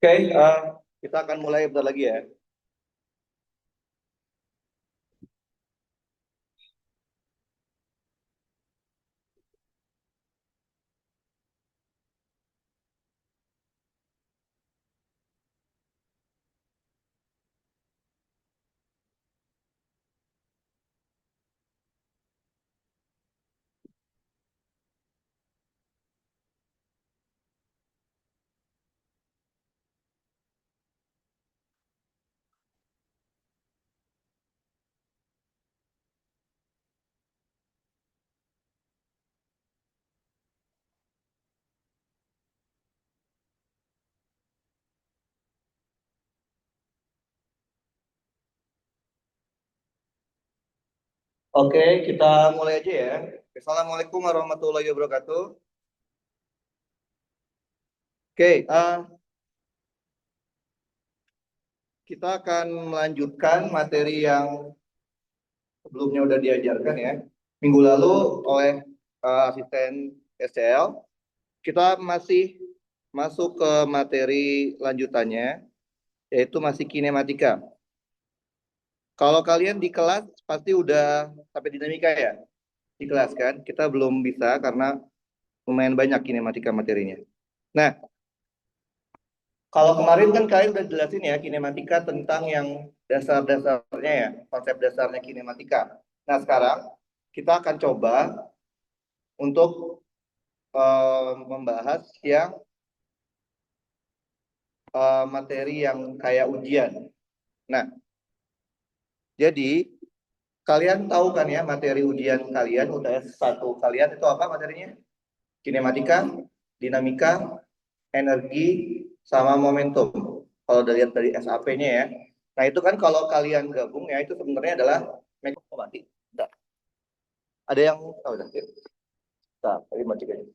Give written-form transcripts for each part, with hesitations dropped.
Oke, kita akan mulai bentar lagi ya. Oke, kita mulai aja ya. Assalamualaikum warahmatullahi wabarakatuh. Oke, kita akan melanjutkan materi yang sebelumnya udah diajarkan ya. Minggu lalu oleh asisten SCL. Kita masih masuk ke materi lanjutannya, yaitu masih kinematika. Kalau kalian di kelas pasti udah sampai dinamika ya? Di kelas kan? Kita belum bisa karena lumayan banyak kinematika materinya. Nah, kalau kemarin kan kalian udah jelasin ya kinematika tentang yang dasar-dasarnya ya, konsep dasarnya kinematika. Nah, sekarang kita akan coba untuk membahas yang materi yang kayak ujian. Nah, jadi kalian tahu kan ya materi ujian kalian UTS 1 kalian itu apa materinya? Kinematika, dinamika, energi, sama momentum. Kalau dilihat dari SAP-nya ya. Nah, itu kan kalau kalian gabung ya itu sebenarnya adalah mati. Ada yang udah. Tadi mati aja.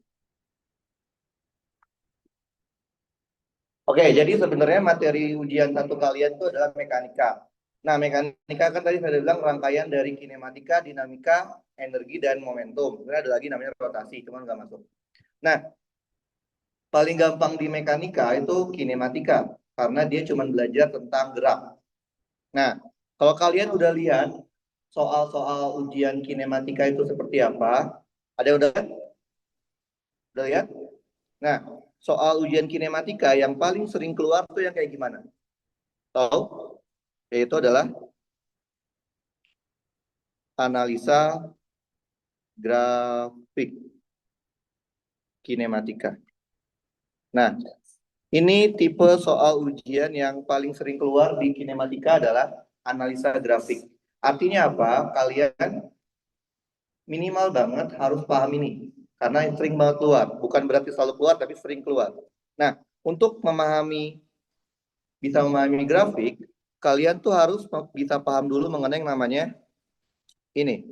Oke, jadi sebenarnya materi ujian satu kalian itu adalah mekanika. Nah, mekanika kan tadi saya bilang rangkaian dari kinematika, dinamika, energi, dan momentum. Sebenarnya ada lagi namanya rotasi, cuman nggak masuk. Nah, paling gampang di mekanika itu kinematika, karena dia cuma belajar tentang gerak. Nah, kalau kalian udah lihat soal-soal ujian kinematika itu seperti apa, ada yang udah lihat? Nah, soal ujian kinematika yang paling sering keluar tuh yang kayak gimana? Tahu? Yaitu adalah analisa grafik kinematika. Nah, ini tipe soal ujian yang paling sering keluar di kinematika adalah analisa grafik. Artinya apa? Kalian minimal banget harus paham ini. Karena sering banget keluar. Bukan berarti selalu keluar, tapi sering keluar. Nah, untuk bisa memahami grafik, kalian tuh harus bisa paham dulu mengenai yang namanya ini.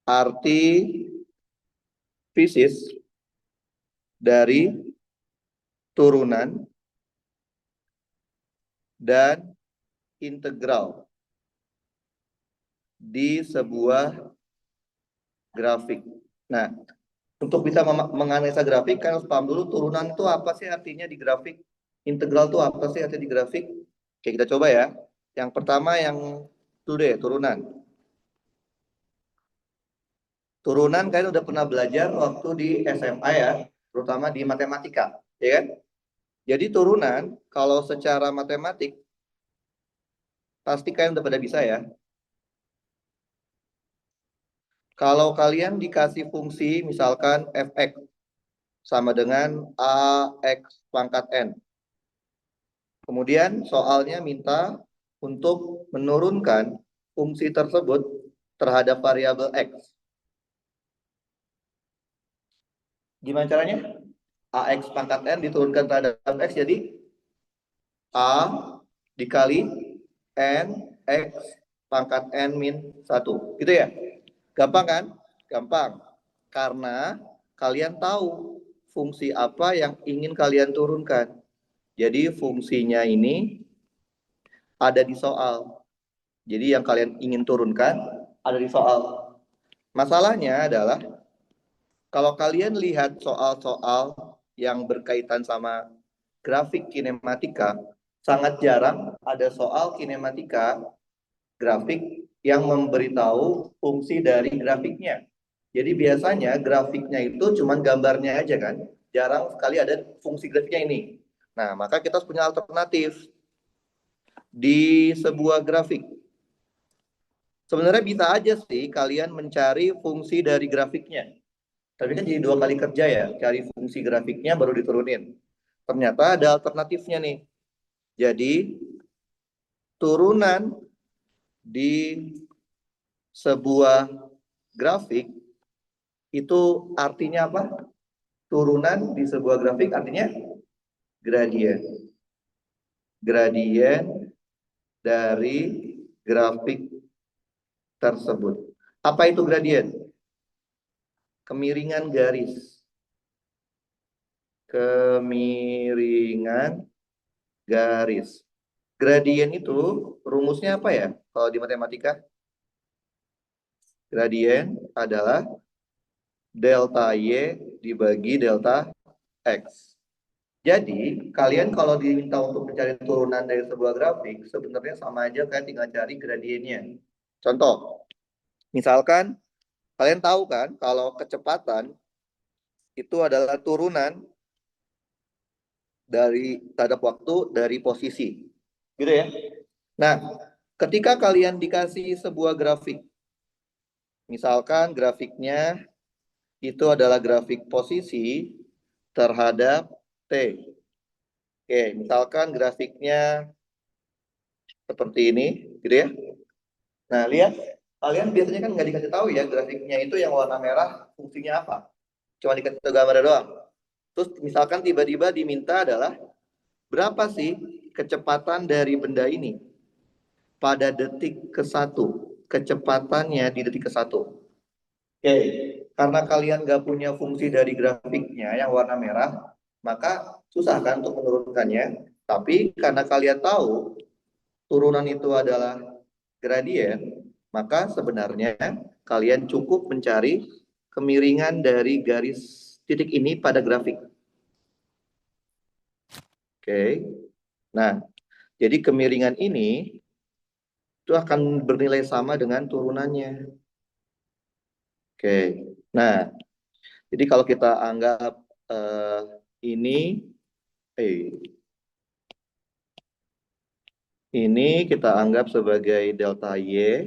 Arti fisis dari turunan dan integral di sebuah grafik. Nah, untuk bisa menganalisa grafik kan harus paham dulu turunan itu apa sih artinya di grafik, integral itu apa sih artinya di grafik. Oke, kita coba ya. Yang pertama yang itu deh, turunan. Turunan kalian udah pernah belajar waktu di SMA ya, terutama di matematika, ya kan? Jadi turunan kalau secara matematik pasti kalian udah pada bisa ya. Kalau kalian dikasih fungsi misalkan fx sama dengan ax pangkat n. Kemudian soalnya minta untuk menurunkan fungsi tersebut terhadap variabel x. Gimana caranya? AX pangkat N diturunkan terhadap X jadi A dikali N X pangkat N min 1. Gitu ya? Gampang kan? Gampang. Karena kalian tahu fungsi apa yang ingin kalian turunkan. Jadi fungsinya ini ada di soal. Jadi yang kalian ingin turunkan ada di soal. Masalahnya adalah kalau kalian lihat soal-soal yang berkaitan sama grafik kinematika, sangat jarang ada soal kinematika grafik yang memberitahu fungsi dari grafiknya. Jadi biasanya grafiknya itu cuma gambarnya aja kan, jarang sekali ada fungsi grafiknya ini. Nah, maka kita harus punya alternatif di sebuah grafik. Sebenarnya bisa aja sih kalian mencari fungsi dari grafiknya. Tapi kan jadi 2 kali kerja ya, cari fungsi grafiknya baru diturunin. Ternyata ada alternatifnya nih. Jadi turunan di sebuah grafik itu artinya apa? Turunan di sebuah grafik artinya gradien. Gradien dari grafik tersebut. Apa itu gradien? Kemiringan garis. Kemiringan garis. Gradien itu rumusnya apa ya? Kalau di matematika, gradien adalah delta Y dibagi delta X. Jadi, kalian kalau diminta untuk mencari turunan dari sebuah grafik, sebenarnya sama aja kayak tinggal cari gradiennya. Contoh, misalkan kalian tahu kan kalau kecepatan itu adalah turunan dari terhadap waktu dari posisi. Gitu ya. Nah, ketika kalian dikasih sebuah grafik, misalkan grafiknya itu adalah grafik posisi terhadap T. Oke, misalkan grafiknya seperti ini, gitu ya. Nah, lihat, kalian biasanya kan nggak dikasih tahu ya grafiknya itu yang warna merah fungsinya apa. Cuma dikasih tahu gambar doang. Terus misalkan tiba-tiba diminta adalah berapa sih kecepatan dari benda ini pada detik ke-1. Kecepatannya di detik ke-1. Oke, karena kalian nggak punya fungsi dari grafiknya yang warna merah, maka susah kan untuk menurunkannya. Tapi karena kalian tahu turunan itu adalah gradien, maka sebenarnya kalian cukup mencari kemiringan dari garis titik ini pada grafik. Oke. Nah, jadi kemiringan ini itu akan bernilai sama dengan turunannya. Oke. Nah, jadi kalau kita anggap ini ini kita anggap sebagai delta Y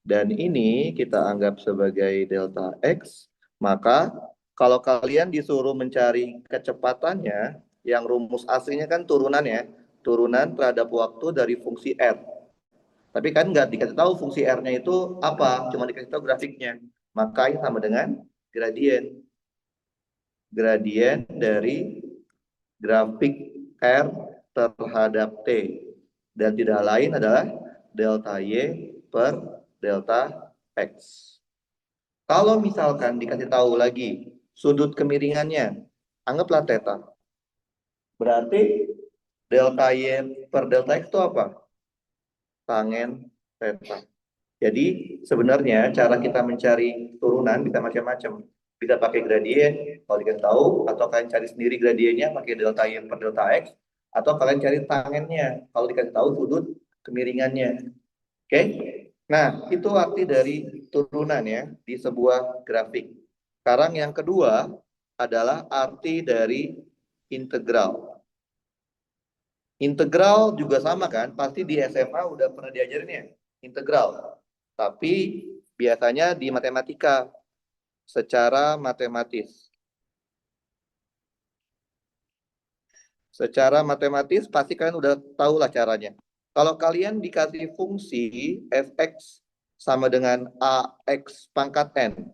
dan ini kita anggap sebagai delta X, maka kalau kalian disuruh mencari kecepatannya, yang rumus aslinya kan turunan ya, turunan terhadap waktu dari fungsi R. Tapi kan nggak dikasih tahu fungsi R-nya itu apa, cuma dikasih tahu grafiknya. Maka ini sama dengan gradien. Gradien dari grafik R terhadap T. Dan tidak lain adalah delta Y per delta X. Kalau misalkan dikasih tahu lagi sudut kemiringannya, anggaplah theta. Berarti delta Y per delta X itu apa? Tangen theta. Jadi sebenarnya cara kita mencari turunan bisa macam-macam. Bisa pakai gradien, kalau dikasih tahu, atau kalian cari sendiri gradiennya pakai delta Y per delta X, atau kalian cari tangennya kalau dikasih tahu sudut kemiringannya. Oke? Nah, itu arti dari turunan ya di sebuah grafik. Sekarang yang kedua adalah arti dari integral. Integral juga sama kan? Pasti di SMA udah pernah diajarin ya, integral. Tapi biasanya di matematika secara matematis. Secara matematis pasti kalian udah tahu lah caranya. Kalau kalian dikasih fungsi fx sama dengan ax pangkat n,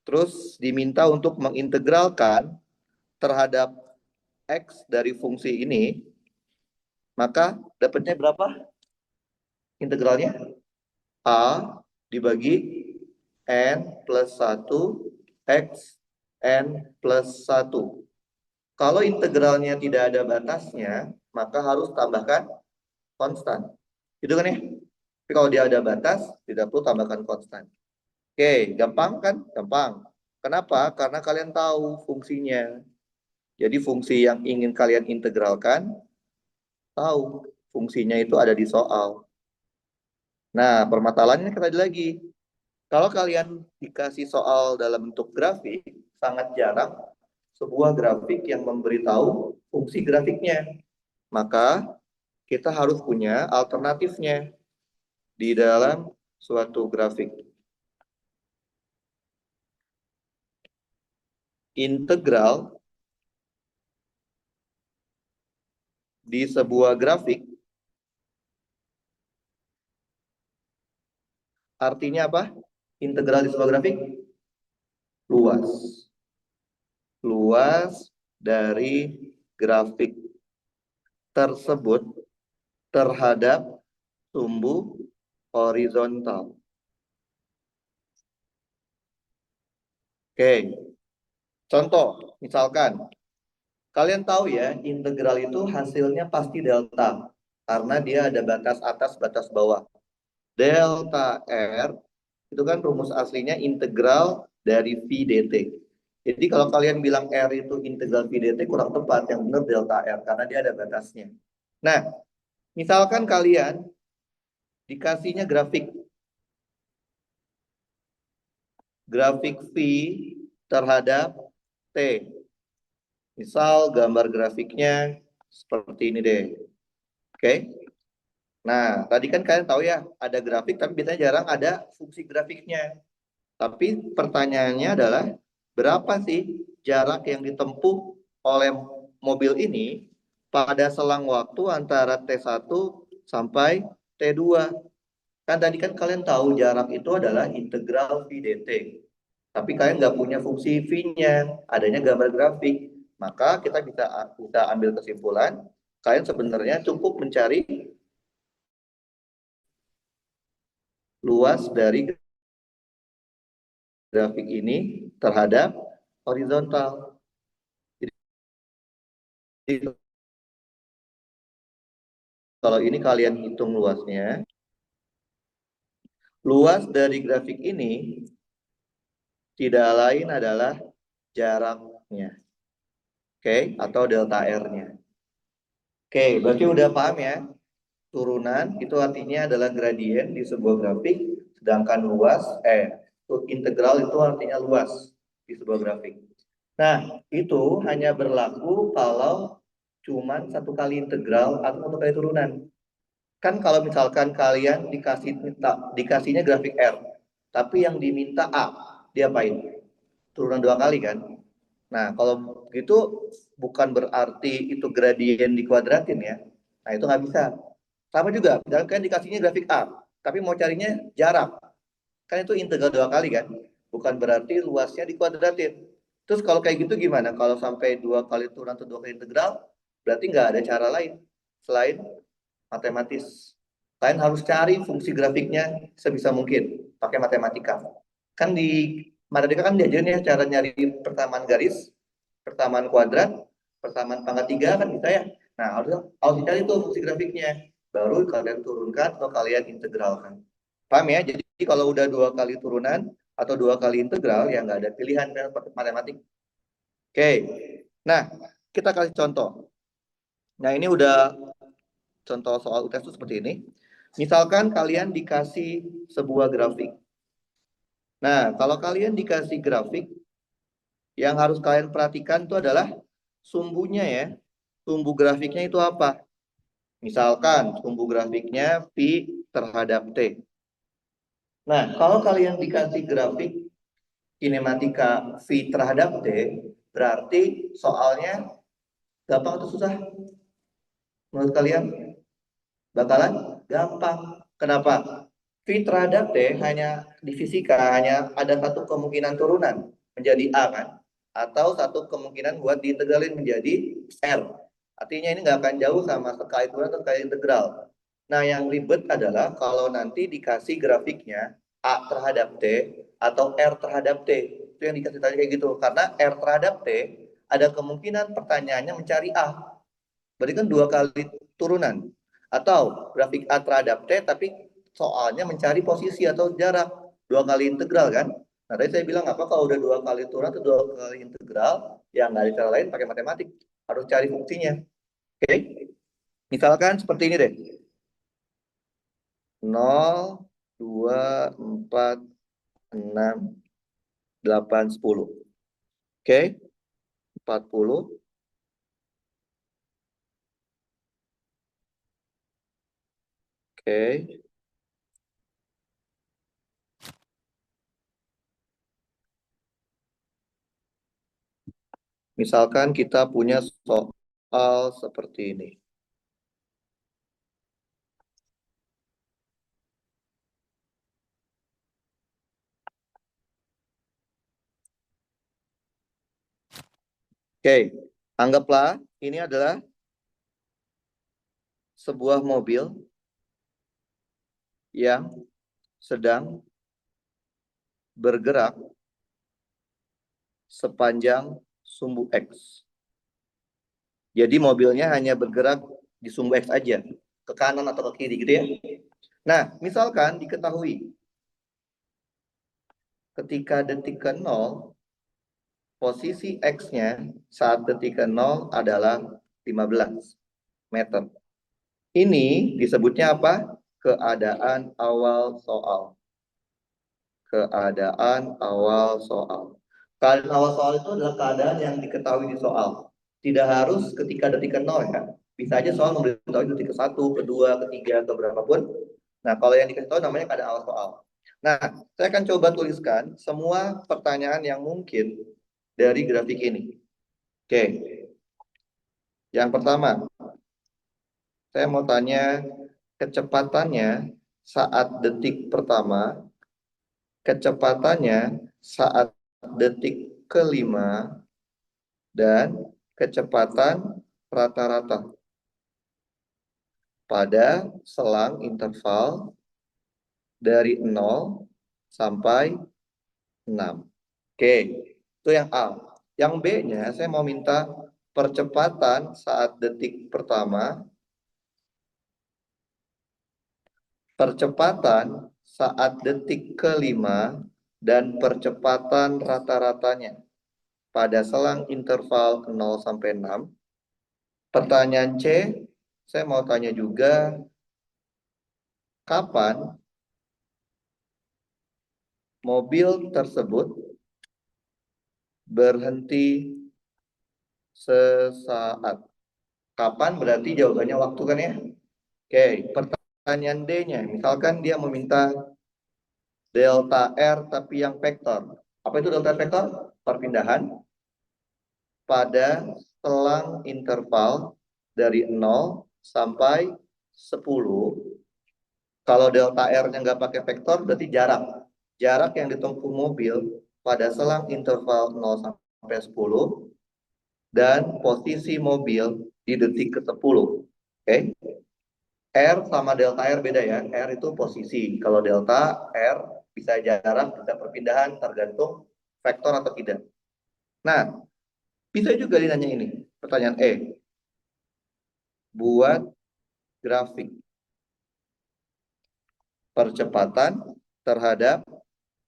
terus diminta untuk mengintegralkan terhadap X dari fungsi ini, maka dapatnya berapa? Integralnya A dibagi N plus 1 X N plus 1. Kalau integralnya tidak ada batasnya, maka harus tambahkan konstan. Itu kan ya? Tapi kalau dia ada batas, tidak perlu tambahkan konstan. Oke, gampang kan? Gampang. Kenapa? Karena kalian tahu fungsinya. Jadi fungsi yang ingin kalian integralkan, tahu fungsinya itu ada di soal. Nah, permasalahannya tadi lagi. Kalau kalian dikasih soal dalam bentuk grafik, sangat jarang sebuah grafik yang memberitahu fungsi grafiknya. Maka kita harus punya alternatifnya di dalam suatu grafik. Integral di sebuah grafik artinya apa? Integral di sebuah grafik luas. Luas dari grafik tersebut terhadap sumbu horizontal. Oke, contoh, misalkan kalian tahu ya, integral itu hasilnya pasti delta karena dia ada batas atas, batas bawah. Delta R itu kan rumus aslinya integral dari V dt. Jadi kalau kalian bilang R itu integral V dt kurang tepat, yang benar delta R karena dia ada batasnya. Nah, misalkan kalian dikasihnya grafik V terhadap T. Misal gambar grafiknya seperti ini deh. Oke. Nah, tadi kan kalian tahu ya, ada grafik tapi biasanya jarang ada fungsi grafiknya. Tapi pertanyaannya adalah, berapa sih jarak yang ditempuh oleh mobil ini pada selang waktu antara T1 sampai T2? Kan tadi kan kalian tahu jarak itu adalah integral V dt. Tapi kalian nggak punya fungsi V-nya, adanya gambar grafik. Maka kita bisa ambil kesimpulan, kalian sebenarnya cukup mencari luas dari grafik ini terhadap horizontal. Jadi kalau ini kalian hitung luasnya, luas dari grafik ini tidak lain adalah jaraknya. Oke, atau delta R-nya. Oke, berarti udah paham ya? Turunan itu artinya adalah gradien di sebuah grafik, sedangkan integral itu artinya luas di sebuah grafik. Nah, itu hanya berlaku kalau cuman satu kali integral atau satu kali turunan. Kan kalau misalkan kalian dikasihnya grafik R, tapi yang diminta A, diapain? Turunan dua kali kan? Nah, kalau gitu bukan berarti itu gradien dikuadratin ya. Nah, itu nggak bisa. Sama juga, misalkan kalian dikasihnya grafik A, tapi mau carinya jarak. Kan itu integral dua kali kan? Bukan berarti luasnya dikuadratin. Terus kalau kayak gitu gimana? Kalau sampai dua kali turunan atau dua kali integral, berarti nggak ada cara lain selain matematis. Kalian harus cari fungsi grafiknya sebisa mungkin pakai matematika. Kan di matematika kan diajarin ya cara nyari persamaan garis, persamaan kuadrat, persamaan pangkat tiga kan bisa ya. Nah, harus dicari tuh fungsi grafiknya. Baru kalian turunkan atau kalian integralkan. Paham ya? Jadi kalau udah dua kali turunan atau dua kali integral, ya nggak ada pilihan kan matematik. Oke. Nah, kita kasih contoh. Nah, ini udah contoh soal UTS itu seperti ini. Misalkan kalian dikasih sebuah grafik. Nah, kalau kalian dikasih grafik, yang harus kalian perhatikan itu adalah sumbunya ya. Sumbu grafiknya itu apa? Misalkan sumbu grafiknya Pi terhadap T. Nah, kalau kalian dikasih grafik kinematika V terhadap T, berarti soalnya gampang atau susah? Menurut kalian? Bakalan gampang. Kenapa? V terhadap T hanya di fisika hanya ada satu kemungkinan turunan menjadi A kan? Atau satu kemungkinan buat diintegralin menjadi R. Artinya ini nggak akan jauh sama skala hitungan atau skala integral. Nah, yang ribet adalah kalau nanti dikasih grafiknya A terhadap T atau R terhadap T. Itu yang dikasih tadi kayak gitu. Karena R terhadap T, ada kemungkinan pertanyaannya mencari A. Berarti kan dua kali turunan. Atau grafik A terhadap T, tapi soalnya mencari posisi atau jarak. Dua kali integral kan. Nah, tadi saya bilang apa kalau udah dua kali turunan atau dua kali integral, ya nggak ada cara lain pakai matematik. Harus cari fungsinya. Oke? Misalkan seperti ini deh. 0, 2, 4, 6, 8, 10. Oke? 40. Oke. Misalkan kita punya soal seperti ini. Oke, anggaplah ini adalah sebuah mobil yang sedang bergerak sepanjang sumbu X. Jadi mobilnya hanya bergerak di sumbu X aja, ke kanan atau ke kiri gitu ya. Nah, misalkan diketahui ketika detik ke 0, posisi X-nya saat detik ke 0 adalah 15 meter. Ini disebutnya apa? Keadaan awal soal. Keadaan awal soal. Keadaan awal soal itu adalah keadaan yang diketahui di soal. Tidak harus ketika detik ke 0 ya. Bisa aja soal memberitahu detik ke 1, kedua, ketiga, ke berapapun. Nah, kalau yang dikasih tahu namanya keadaan awal soal. Nah, saya akan coba tuliskan semua pertanyaan yang mungkin dari grafik ini. Oke. Yang pertama, saya mau tanya kecepatannya saat detik pertama, kecepatannya saat detik kelima, dan kecepatan rata-rata pada selang interval dari 0 sampai 6. Oke, itu yang A. Yang B-nya saya mau minta percepatan saat detik pertama, percepatan saat detik kelima, dan percepatan rata-ratanya pada selang interval 0 sampai 6. Pertanyaan C, saya mau tanya juga kapan mobil tersebut berhenti sesaat. Kapan berarti jawabannya waktu kan ya? Oke, pertanyaan D-nya, misalkan dia meminta delta R tapi yang vektor. Apa itu delta vektor? Perpindahan pada selang interval dari 0 sampai 10. Kalau delta R-nya nggak pakai vektor, berarti jarak. Jarak yang ditempuh mobil pada selang interval 0 sampai 10 dan posisi mobil di detik ke-10. Oke. R sama delta R beda ya. R itu posisi. Kalau delta R bisa jarak, bisa perpindahan tergantung vektor atau tidak. Nah, bisa juga dinanya ini. Pertanyaan E. Buat grafik percepatan terhadap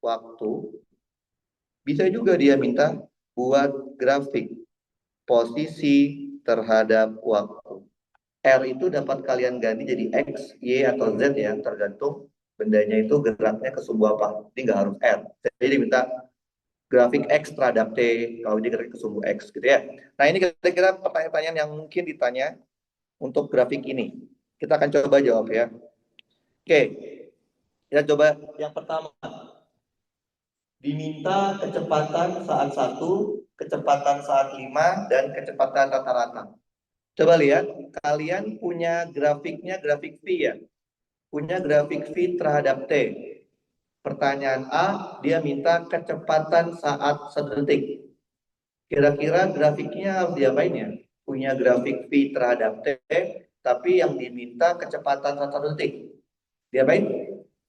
waktu. Bisa juga dia minta buat grafik posisi terhadap waktu. R itu dapat kalian ganti jadi X, Y, atau Z ya, tergantung bendanya itu geraknya ke sumbu apa. Jadi nggak harus R. Jadi diminta grafik X terhadap T, kalau dia gerak ke sumbu X gitu ya. Nah ini kira-kira pertanyaan-pertanyaan yang mungkin ditanya untuk grafik ini. Kita akan coba jawab ya. Oke, kita coba yang pertama. Diminta kecepatan saat 1, kecepatan saat 5, dan kecepatan rata-rata. Coba lihat, kalian punya grafiknya, grafik V ya? Punya grafik V terhadap T. Pertanyaan A, dia minta kecepatan saat 1 detik. Kira-kira grafiknya harus diapain ya? Punya grafik V terhadap T, tapi yang diminta kecepatan 1 detik. Diapain?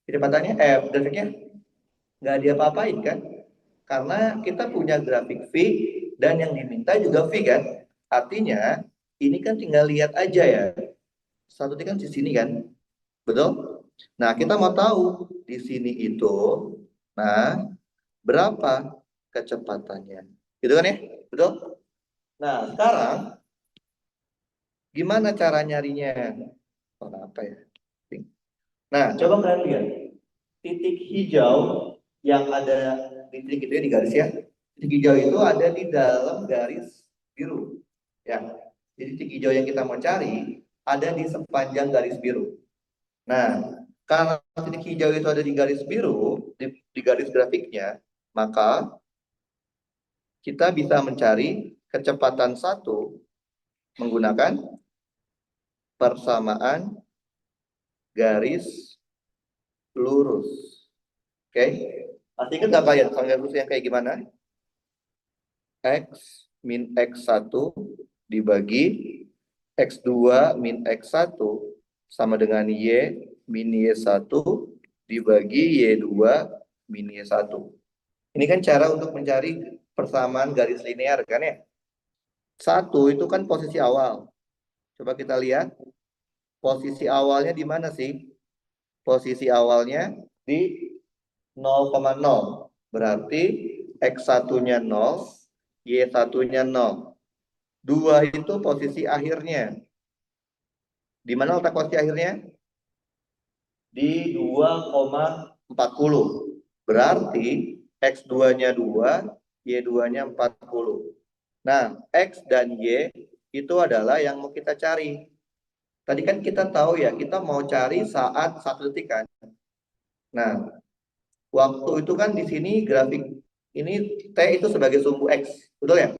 Kecepatannya, grafiknya? Nggak diapa-apain kan? Karena kita punya grafik V dan yang diminta juga V kan? Artinya, ini kan tinggal lihat aja ya. 1 detik kan di sini kan? Betul? Nah, kita mau tahu di sini itu, nah, berapa kecepatannya? Gitu kan ya? Betul? Nah, sekarang gimana cara nyarinya? Oh, apa ya? Nah, coba kalian lihat. Titik hijau yang ada di titik itu ya, di garis ya. Titik hijau itu ada di dalam garis biru. Ya. Jadi titik hijau yang kita mau cari ada di sepanjang garis biru. Nah, karena titik hijau itu ada di garis biru, di garis grafiknya, maka kita bisa mencari kecepatan satu menggunakan persamaan garis lurus. Oke? Pasti ingat nggak kalian persamaan garis lurus yang kayak gimana? X min X1 dibagi X2 min X1 sama dengan Y min Y1 dibagi Y2 min Y1. Ini kan cara untuk mencari persamaan garis linear kan ya. 1 itu kan posisi awal. Coba kita lihat posisi awalnya di mana sih? Posisi awalnya di 0,0. Berarti X1-nya 0, Y1-nya 0. 2 itu posisi akhirnya. Di mana letak posisi akhirnya? Di 2,40. Berarti X2-nya 2, Y2-nya 40. Nah, X dan Y itu adalah yang mau kita cari. Tadi kan kita tahu ya, kita mau cari saat 1 detik kan. Nah, waktu itu kan di sini grafik ini T itu sebagai sumbu X. Betul ya?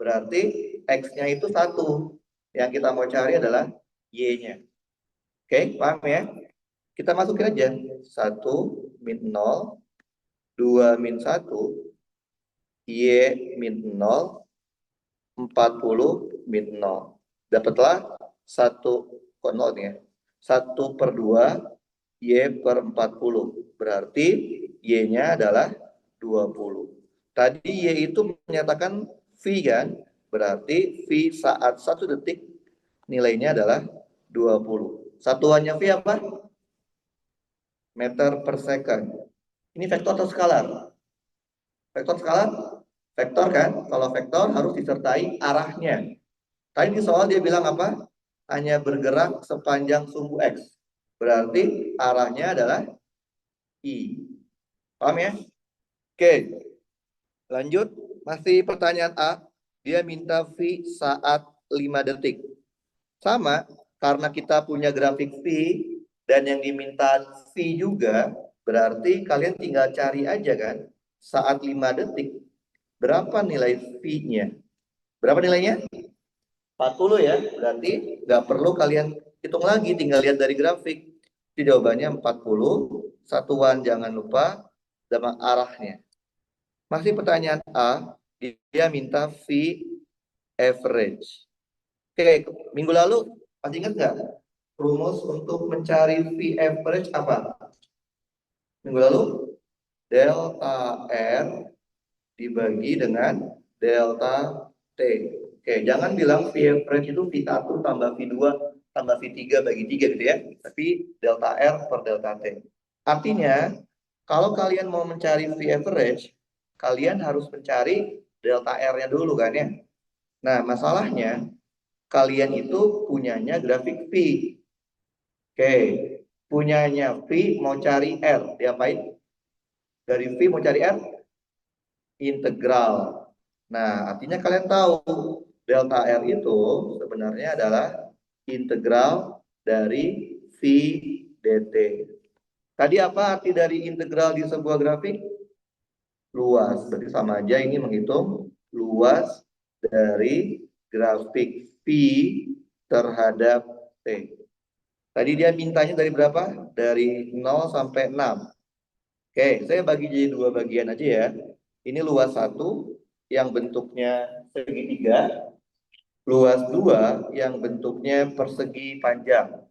Berarti X-nya itu 1. Yang kita mau cari adalah Y-nya. Oke, paham ya? Kita masukin aja. 1 min 0, 2 min 1, Y min 0, 40 min 0. Dapatlah 1, kok 0 nih ya? 1/2 Y per 40. Berarti Y-nya adalah 20. Tadi Y itu menyatakan V kan? Berarti V saat 1 detik nilainya adalah 20. Satuannya V apa? Meter per second. Ini vektor atau skalar? Vektor skalar? Vektor kan? Kalau vektor harus disertai arahnya. Tadi di soal dia bilang apa? Hanya bergerak sepanjang sumbu X. Berarti arahnya adalah I. Paham ya? Oke. Lanjut. Masih pertanyaan A. Dia minta V saat 5 detik. Sama, karena kita punya grafik V dan yang diminta V juga, berarti kalian tinggal cari aja kan, saat 5 detik, berapa nilai V-nya? Berapa nilainya? 40 ya, berarti nggak perlu kalian hitung lagi, tinggal lihat dari grafik. Jadi jawabannya 40, satuan jangan lupa, sama arahnya. Masih pertanyaan A, dia minta V average. Oke, minggu lalu masih ingat nggak rumus untuk mencari V average apa? Minggu lalu delta R dibagi dengan delta T. Oke, jangan bilang V average itu V1 tambah V2 tambah V3 bagi 3 gitu ya. Tapi delta R per delta T. Artinya, kalau kalian mau mencari V average, kalian harus mencari delta R-nya dulu kan ya. Nah, masalahnya kalian itu punyanya grafik V. Oke, punyanya V mau cari R, diapain? Dari V mau cari R? Integral. Nah, artinya kalian tahu delta R itu sebenarnya adalah integral dari V dt. Tadi apa arti dari integral di sebuah grafik? Luas. Berarti sama aja ini menghitung luas dari grafik V terhadap T. Tadi dia mintanya dari berapa? Dari 0 sampai 6. Oke, saya bagi jadi 2 bagian aja ya. Ini luas 1, yang bentuknya segitiga, luas 2 yang bentuknya persegi panjang.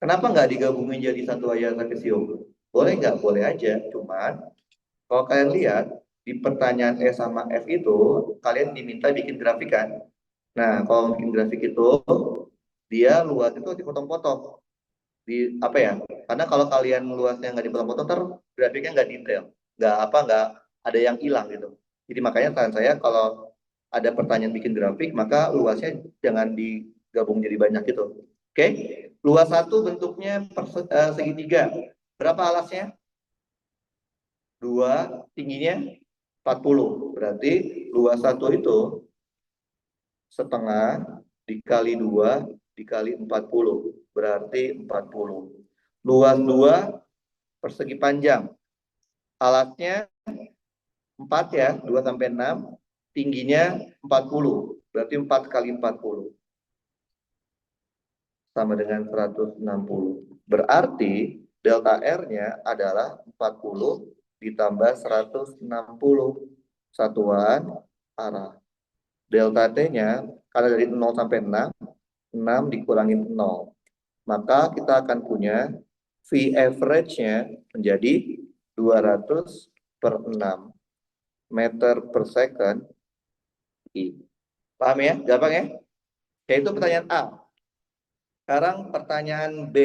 Kenapa nggak digabungin jadi satu aja trapesium? Boleh nggak? Boleh aja. Cuman kalau kalian lihat di pertanyaan E sama F itu, kalian diminta bikin grafik kan? Nah, kalau bikin grafik itu, dia luas itu dipotong-potong. Di apa ya? Karena kalau kalian luasnya nggak dipotong-potong, ntar grafiknya nggak detail, nggak ada yang hilang gitu. Jadi makanya saran saya kalau ada pertanyaan bikin grafik, maka luasnya jangan digabung jadi banyak gitu. Oke? Luas 1 bentuknya segitiga. Berapa alasnya? 2, tingginya 40. Berarti luas 1 itu setengah dikali 2 dikali 40. Berarti 40. Luas 2 persegi panjang. Alatnya 4 ya, 2 sampai 6. Tingginya 40. Berarti 4 kali 40. Sama dengan 160. Berarti delta R-nya adalah 40 ditambah 160 satuan arah. Delta T-nya, karena dari 0 sampai 6, 6 dikurangin 0. Maka kita akan punya V average-nya menjadi 200 per 6 meter per second I. Paham ya? Gampang ya? Yaitu pertanyaan A. Sekarang pertanyaan B.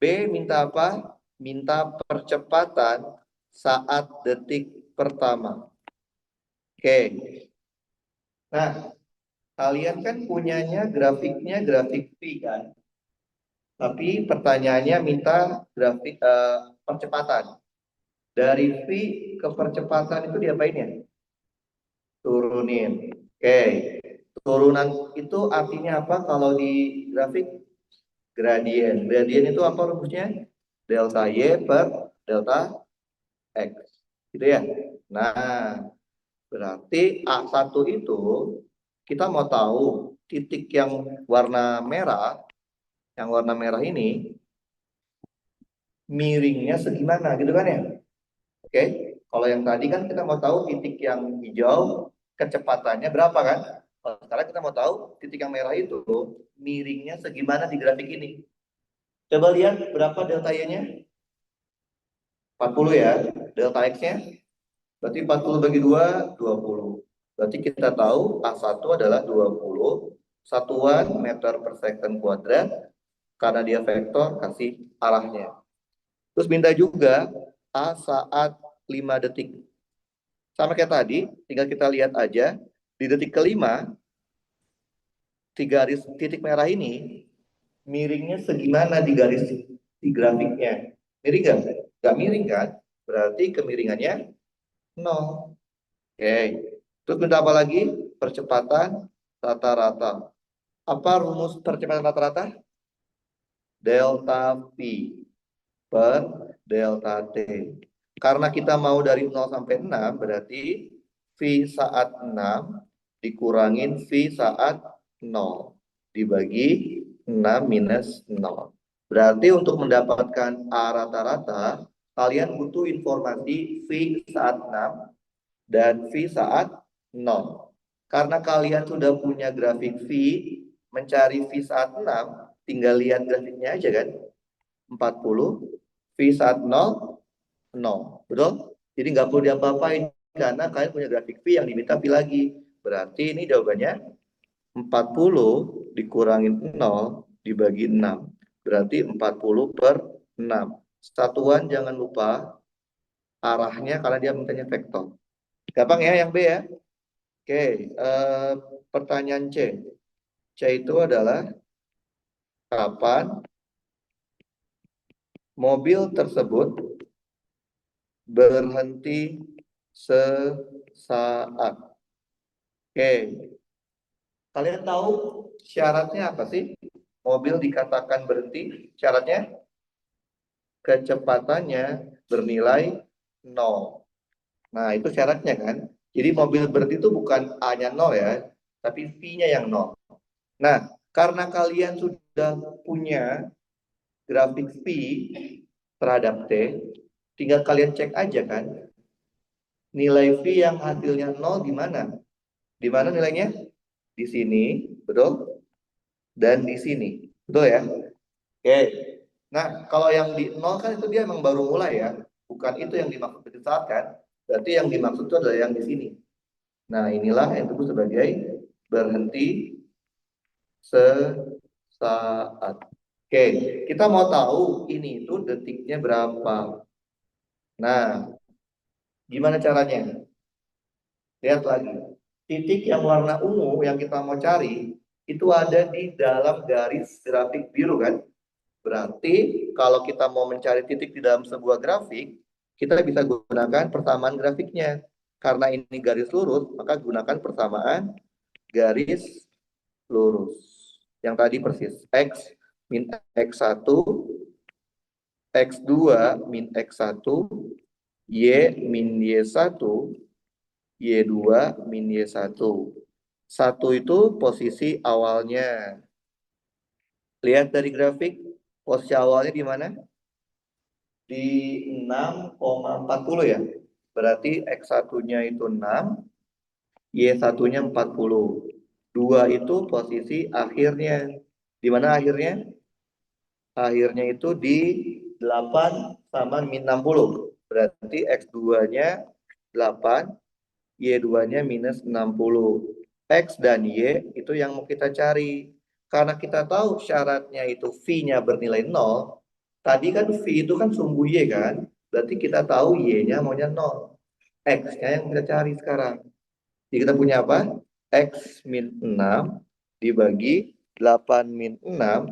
B minta apa? Minta percepatan saat detik pertama. Oke. Nah, kalian kan punyanya grafiknya grafik V kan? Tapi pertanyaannya minta grafik percepatan. Dari V ke percepatan itu diapain ya? Turunin. Oke. Turunan itu artinya apa kalau di grafik? Gradien. Gradien itu apa rumusnya? Delta Y per delta X. Gitu ya. Nah, berarti A1 itu kita mau tahu titik yang warna merah, ini miringnya segimana gitu kan ya? Oke. Kalau yang tadi kan kita mau tahu titik yang hijau kecepatannya berapa kan? Kalau sekarang kita mau tahu titik yang merah itu miringnya segimana di grafik ini. Coba lihat berapa delta Y-nya? 40 ya. Delta X-nya berarti 40 bagi 2, 20. Berarti kita tahu A1 adalah 20 satuan meter per second kuadrat. Karena dia vektor, kasih arahnya. Terus minta juga A saat 5 detik. Sama kayak tadi, tinggal kita lihat aja. Di detik kelima, garis titik merah ini, miringnya segimana di grafiknya. Miring nggak? Nggak miring kan? Berarti kemiringannya 0. Oke. Terus minta apa lagi? Percepatan rata-rata. Apa rumus percepatan rata-rata? Delta V per delta T. Karena kita mau dari 0 sampai 6, berarti V saat 6 dikurangin V saat 0 dibagi 6 minus 0. Berarti untuk mendapatkan A rata-rata, kalian butuh informasi V saat 6 dan V saat 0. Karena kalian sudah punya grafik V, mencari V saat 6, tinggal lihat grafiknya aja kan. 40, V saat 0, 0. Betul? Jadi nggak perlu diapa-apain, karena kalian punya grafik V yang diminta V lagi. Berarti ini jawabannya 40 dikurangin 0 dibagi 6. Berarti 40 per 6. Satuan jangan lupa arahnya karena dia mintanya vektor. Gampang ya yang B ya? Oke, pertanyaan C. C itu adalah kapan mobil tersebut berhenti sesaat. Oke, kalian tahu syaratnya apa sih? Mobil dikatakan berhenti, syaratnya kecepatannya bernilai 0. Nah, itu syaratnya kan. Jadi mobil berhenti itu bukan A-nya 0 ya, tapi V-nya yang 0. Nah, karena kalian sudah punya grafik V terhadap T, tinggal kalian cek aja kan. Nilai V yang hasilnya 0 di mana? Di mana nilainya? Di sini, betul? Dan di sini, betul ya? Oke. Nah, kalau yang di 0 kan itu dia memang baru mulai ya. Bukan itu yang dimaksud di saat kan? Berarti yang dimaksud itu adalah yang di sini. Nah, inilah yang disebut sebagai berhenti sesaat. Oke, kita mau tahu ini itu detiknya berapa. Nah, gimana caranya? Lihat lagi. Titik yang warna ungu yang kita mau cari itu ada di dalam garis grafik biru kan? Berarti kalau kita mau mencari titik di dalam sebuah grafik, kita bisa gunakan persamaan grafiknya. Karena ini garis lurus, maka gunakan persamaan garis lurus. Yang tadi persis. X min X1, X2 min X1, Y min Y1, Y2 min Y1. 1 itu posisi awalnya. Lihat dari grafik, posisi awalnya di mana? Di 6,40 ya. Berarti X1-nya itu 6, Y1-nya 40. 2 itu posisi akhirnya. Di mana akhirnya? Akhirnya itu di 8 sama min 60. Berarti X2-nya 8, Y2-nya minus 60. X dan Y itu yang mau kita cari. Karena kita tahu syaratnya itu V-nya bernilai 0. Tadi kan V itu kan sumbu Y kan. Berarti kita tahu Y-nya maunya 0. X-nya yang kita cari sekarang. Jadi kita punya apa? X min 6 dibagi 8 min 6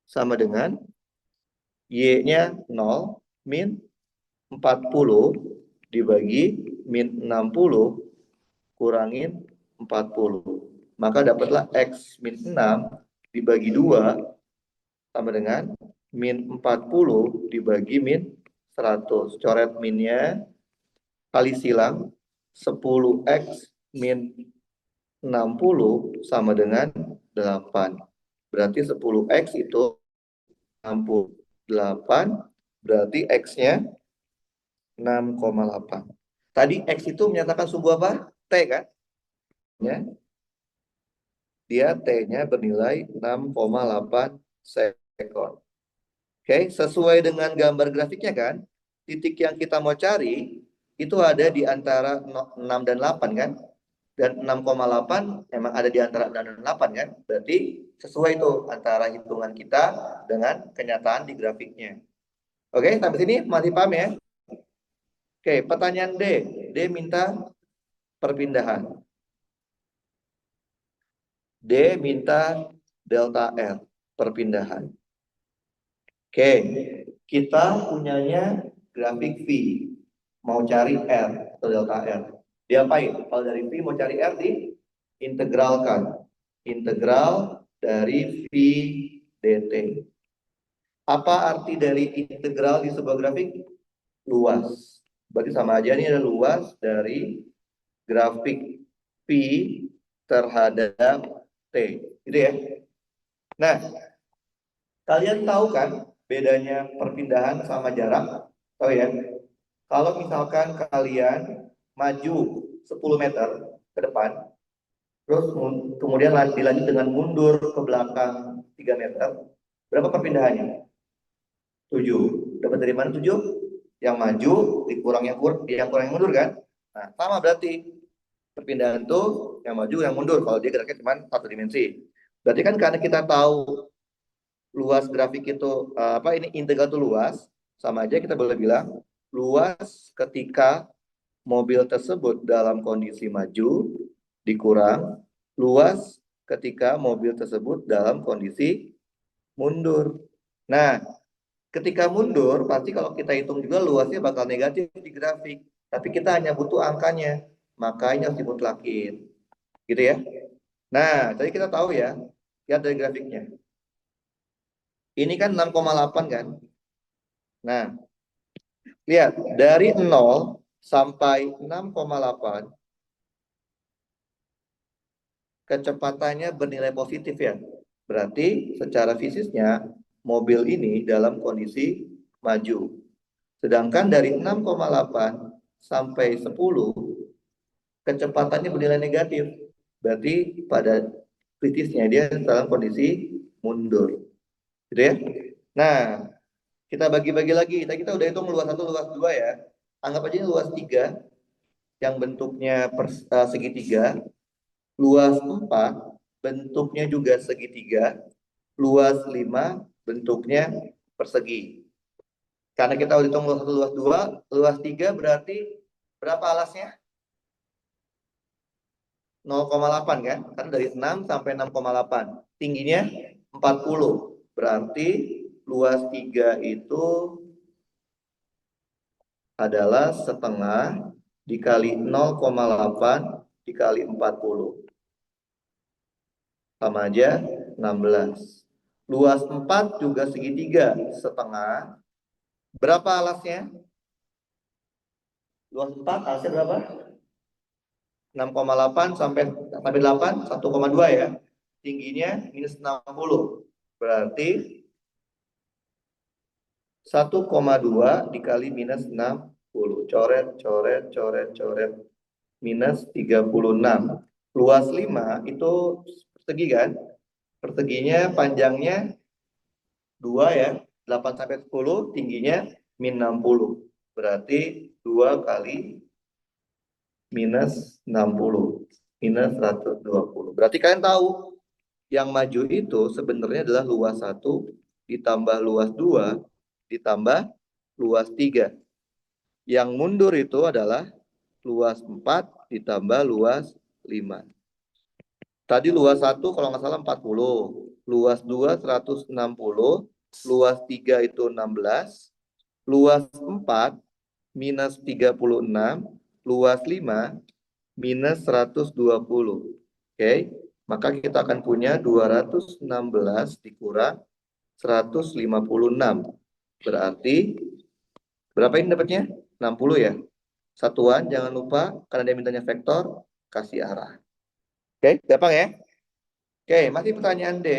sama dengan Y-nya 0 min 40 dibagi min 60 kurangin 40. Maka dapatlah X min 6 dibagi 2 sama dengan min 40 dibagi min 100. Coret minnya, kali silang 10X min 60 sama dengan 8. Berarti 10X itu 68, berarti X-nya 6,8. Tadi X itu menyatakan sumbu apa? T kan? Ya. Dia T-nya bernilai 6,8 sekon. Oke, sesuai dengan gambar grafiknya kan? Titik yang kita mau cari itu ada di antara 6 dan 8 kan? Dan 6,8 emang ada di antara 6 dan 8 kan? Berarti sesuai itu antara hitungan kita dengan kenyataan di grafiknya. Oke, sampai sini masih paham ya? Oke, pertanyaan D. D minta perpindahan. D minta delta R, perpindahan. Oke, kita punyanya grafik V. Mau cari R atau delta R. Diapain? Kalau dari V mau cari R diintegralkan. Integral dari V dt. Apa arti dari integral di sebuah grafik? Luas. Berarti sama aja ini ada luas dari grafik V terhadap T. Gitu ya. Nah, kalian tahu kan bedanya perpindahan sama jarak? Tahu ya? Kalau misalkan kalian maju 10 meter ke depan, terus kemudian dilanjut dengan mundur ke belakang 3 meter, berapa perpindahannya? 7. Dapat dari mana 7? Yang maju dikurang yang mundur kan? Nah, sama berarti perpindahan itu yang maju yang mundur kalau dia geraknya cuma satu dimensi. Berarti kan karena kita tahu luas grafik itu ini integral itu luas, sama aja kita boleh bilang luas ketika mobil tersebut dalam kondisi maju dikurang luas ketika mobil tersebut dalam kondisi mundur. Nah, ketika mundur pasti kalau kita hitung juga luasnya bakal negatif di grafik, tapi kita hanya butuh angkanya, makanya harus dimutlakin. Gitu ya. Nah, tadi kita tahu ya, lihat dari grafiknya. Ini kan 6,8 kan? Nah, lihat dari 0 sampai 6,8 kecepatannya bernilai positif ya. Berarti secara fisiknya mobil ini dalam kondisi maju. Sedangkan dari 6,8 sampai 10, kecepatannya bernilai negatif. Berarti pada kritisnya dia dalam kondisi mundur. Gitu ya. Nah, kita bagi-bagi lagi. Tadi kita udah hitung luas 1, luas 2 ya. Anggap aja ini luas 3 yang bentuknya segitiga. Luas 4 bentuknya juga segitiga. Luas 5 bentuknya persegi. Karena kita udah hitung luas 1, luas 2, luas 3 berarti berapa alasnya? 0,8 kan? Karena dari 6 sampai 6,8. Tingginya 40. Berarti luas 3 itu adalah setengah dikali 0,8 dikali 40. Sama aja 16. Luas 4 juga segitiga, setengah. Berapa alasnya? Luas 4 alasnya berapa? 6,8 sampai 8, 1,2 ya. Tingginya minus 60. Berarti 1,2 dikali minus 60. Coret, coret, coret, coret. Minus 36. Luas 5 itu persegi kan? Perseginya panjangnya 2 ya. 8 sampai 10, tingginya min 60. Berarti 2 kali minus 60. Minus 120. Berarti kalian tahu yang maju itu sebenarnya adalah luas 1 ditambah luas 2 ditambah luas 3. Yang mundur itu adalah luas 4 ditambah luas 5. Tadi luas 1 kalau nggak salah 40. Luas 2 160. Luas 3 itu 16. Luas 4 minus 36. Luas 5 minus 120. Oke. Maka kita akan punya 216 dikurang 156. Berarti berapa ini dapatnya? 60 ya. Satuan jangan lupa karena dia mintanya vektor, kasih arah. Oke, gampang ya? Oke, masih pertanyaan D.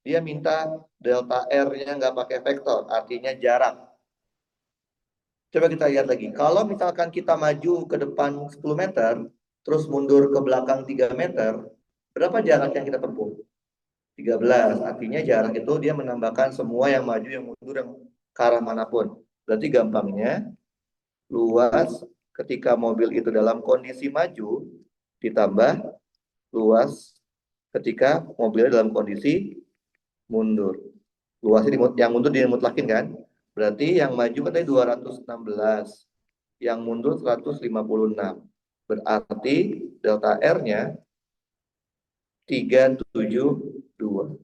Dia minta delta R-nya nggak pakai vektor, artinya jarak. Coba kita lihat lagi. Kalau misalkan kita maju ke depan 10 meter, terus mundur ke belakang 3 meter, berapa jarak yang kita tempuh? 13. Artinya jarak itu dia menambahkan semua yang maju, yang mundur, yang ke arah manapun. Berarti gampangnya, luas ketika mobil itu dalam kondisi maju, ditambah luas ketika mobilnya dalam kondisi mundur. Luasnya yang mundur dimutlakin kan? Berarti yang maju katanya 216, yang mundur 156. Berarti delta R-nya 372.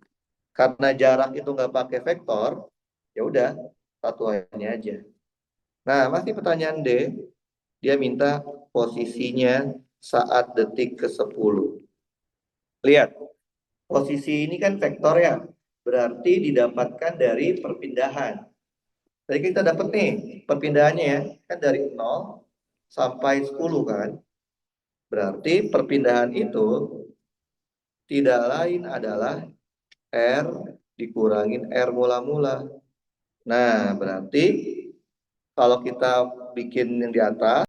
Karena jarak itu nggak pakai vektor, ya udah satuannya aja. Nah, masih pertanyaan D, dia minta posisinya saat detik ke-10. Lihat, posisi ini kan vektor ya, berarti didapatkan dari perpindahan. Jadi kita dapat nih perpindahannya ya, kan dari 0 sampai 10 kan. Berarti perpindahan itu tidak lain adalah R dikurangin R mula-mula. Nah, berarti kalau kita bikin yang di atas,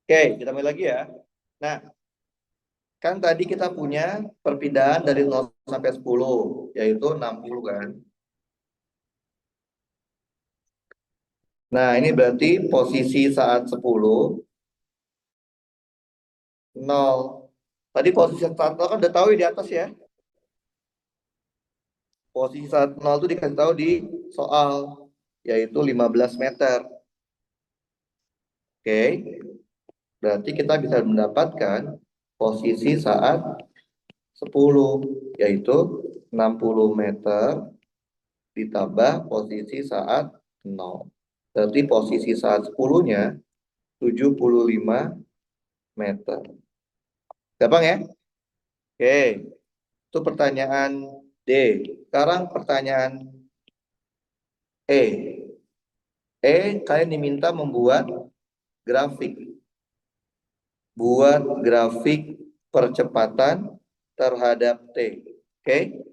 oke, kita mulai lagi ya. Nah, kan tadi kita punya perpindahan dari 0 sampai 10, yaitu 60 kan. Nah, ini berarti posisi saat 10, 0. Tadi posisi saat 0 kan udah tahu di atas ya. Posisi saat 0 itu dikasih tahu di soal, yaitu 15 meter. Oke, berarti kita bisa mendapatkan posisi saat 10, yaitu 60 meter ditambah posisi saat 0. Berarti posisi saat 10-nya 75 meter. Gampang ya? Oke, itu pertanyaan D. Sekarang pertanyaan E. Kalian diminta membuat grafik. Buat grafik percepatan terhadap T. Oke.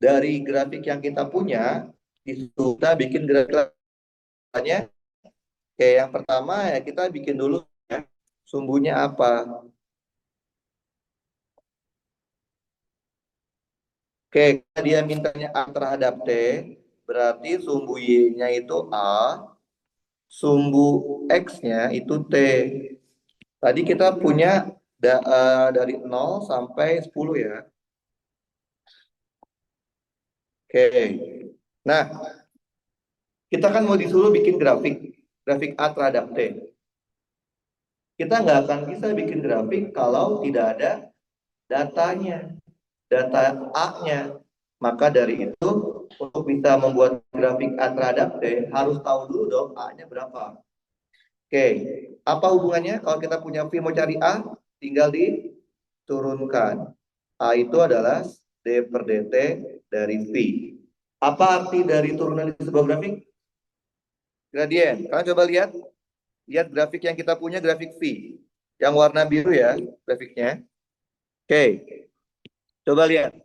Dari grafik yang kita punya, kita bikin grafiknya. Oke, yang pertama ya kita bikin dulu ya. Sumbunya apa? Oke, dia mintanya A terhadap T, berarti sumbu Y-nya itu A, sumbu X-nya itu T. Tadi kita punya dari 0 sampai 10 ya. Oke. Nah, kita kan mau disuruh bikin grafik A terhadap T. Kita nggak akan bisa bikin grafik kalau tidak ada datanya, data A-nya. Maka dari itu, untuk bisa membuat grafik A terhadap T, harus tahu dulu dong A-nya berapa. Oke, apa hubungannya? Kalau kita punya V mau cari A, tinggal diturunkan. A itu adalah D per DT dari V. Apa arti dari turunan di sebuah grafik? Gradien. Kalian coba lihat grafik yang kita punya, grafik V. Yang warna biru ya, grafiknya. Oke, coba lihat.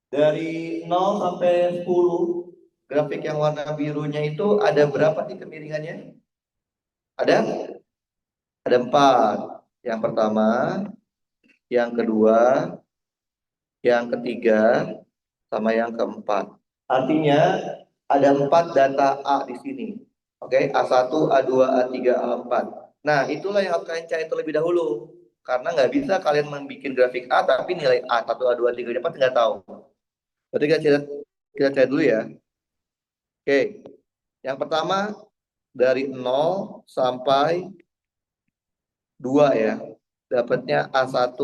Dari 0 sampai 10, grafik yang warna birunya itu ada berapa sih kemiringannya? Ada? Ada 4. Yang pertama, yang kedua, yang ketiga, sama yang keempat. Artinya ada 4 data A di sini. Oke, A1, A2, A3, A4. Nah, itulah yang harus kalian cari terlebih dahulu. Karena nggak bisa kalian membuat grafik A tapi nilai A1, A2, A3, A4 nggak tahu. Berarti kita cari dulu ya. Oke, yang pertama dari 0 sampai 2 ya. Dapatnya A1.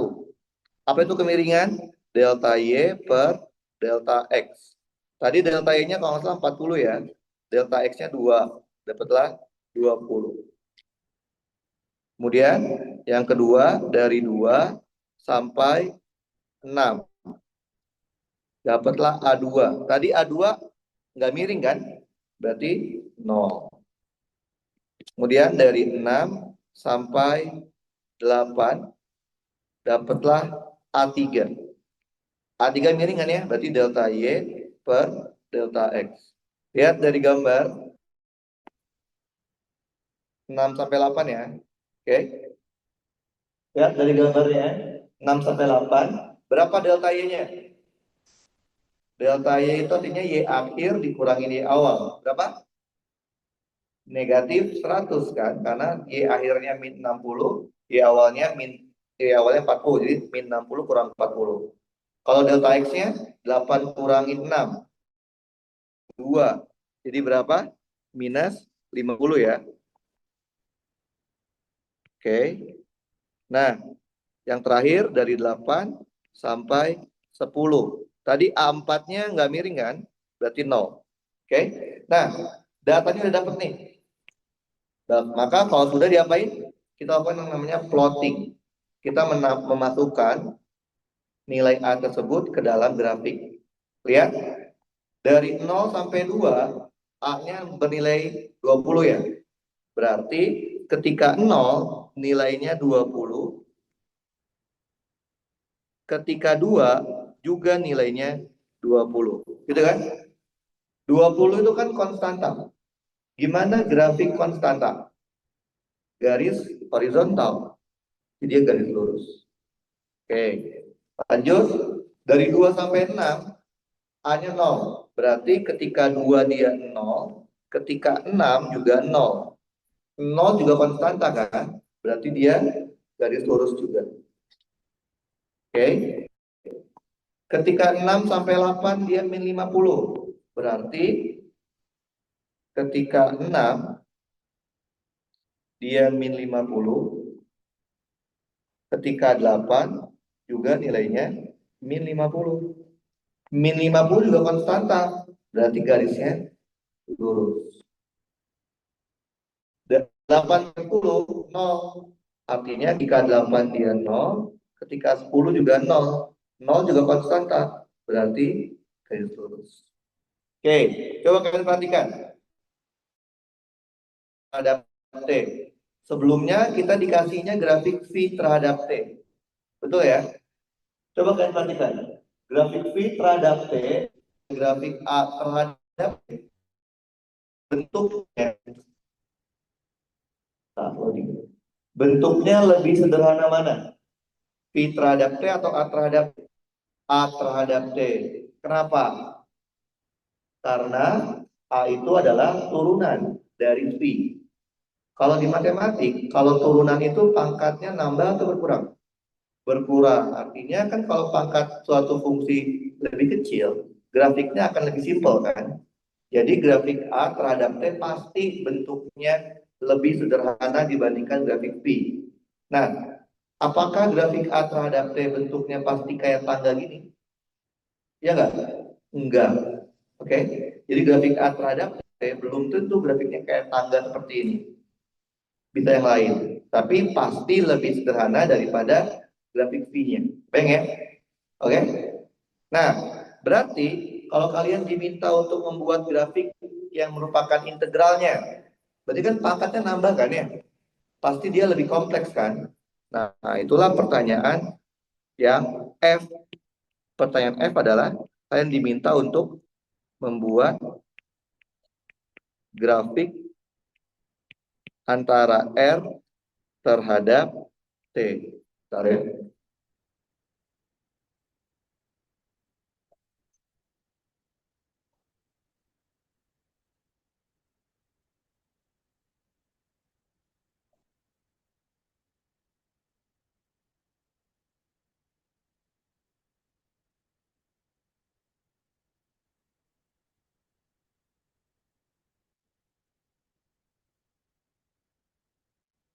Apa itu kemiringan? Delta Y per delta X. Tadi delta Y-nya kalau nggak salah 40 ya. Delta X-nya 2. Dapatlah 20. Kemudian yang kedua dari 2 sampai 6. Dapatlah A2. Tadi A2 nggak miring kan? Berarti 0. Kemudian dari 6 sampai 8 dapatlah A3. A3 miring kan ya? Berarti delta Y per delta X. Lihat dari gambar 6 sampai 8 ya. Oke. Lihat dari gambarnya 6 sampai 8. Berapa delta Y-nya? Delta Y itu artinya Y akhir dikurangin Y awal. Berapa? Negatif 100 kan? Karena Y akhirnya min 60, Y awalnya 40. Jadi min 60 kurang 40. Kalau delta X-nya 8 kurangin 6. 2. Jadi berapa? Minus 50 ya. Oke. Nah, yang terakhir dari 8 sampai 10. Tadi A4-nya nggak miring kan? Berarti 0. Oke. Nah, datanya udah dapet nih. Dan maka kalau sudah diapain? Kita lakukan yang namanya plotting. Kita memasukkan nilai A tersebut ke dalam grafik. Lihat, dari 0 sampai 2, A-nya bernilai 20 ya. Berarti ketika 0 nilainya 20, ketika 2 juga nilainya 20. Gitu kan? 20 itu kan konstanta. Gimana grafik konstanta? Garis horizontal. Jadi dia garis lurus. Oke. Lanjut. Dari 2 sampai 6, A-nya 0. Berarti ketika 2 dia 0, ketika 6 juga 0. 0 juga konstanta kan? Berarti dia garis lurus juga. Oke. Ketika 6 sampai 8 dia min 50. Berarti ketika 6 dia min 50. Ketika 8 juga nilainya min 50. Min 50 juga konstanta. Berarti garisnya lurus. 80 0. Artinya ketika 8 dia 0, ketika 10 juga 0. 0 juga konstanta. Berarti garis lurus. Oke, coba kalian perhatikan. terhadap T. Sebelumnya kita dikasihnya grafik V terhadap T. Betul ya? Coba kalian perhatikan. Grafik V terhadap T, grafik A terhadap T, bentuknya. Nah, bentuknya lebih sederhana mana? V terhadap T atau A terhadap A terhadap T? Kenapa? Karena A itu adalah turunan dari V. Kalau di matematik, kalau turunan itu pangkatnya nambah atau berkurang? Berkurang. Artinya kan kalau pangkat suatu fungsi lebih kecil, grafiknya akan lebih simpel kan? Jadi grafik A terhadap T pasti bentuknya lebih sederhana dibandingkan grafik V. Nah, apakah grafik A terhadap T bentuknya pasti kayak tangga gini? Ya enggak? Enggak. Oke. Jadi grafik A terhadap T belum tentu grafiknya kayak tangga seperti ini. Bisa yang lain. Tapi pasti lebih sederhana daripada grafik V-nya. Baik ya? Oke. Nah, berarti kalau kalian diminta untuk membuat grafik yang merupakan integralnya, berarti kan pangkatnya nambah kan ya? Pasti dia lebih kompleks kan? Nah, itulah pertanyaan yang F. Pertanyaan F adalah kalian diminta untuk membuat grafik antara R terhadap T. Bentar ya.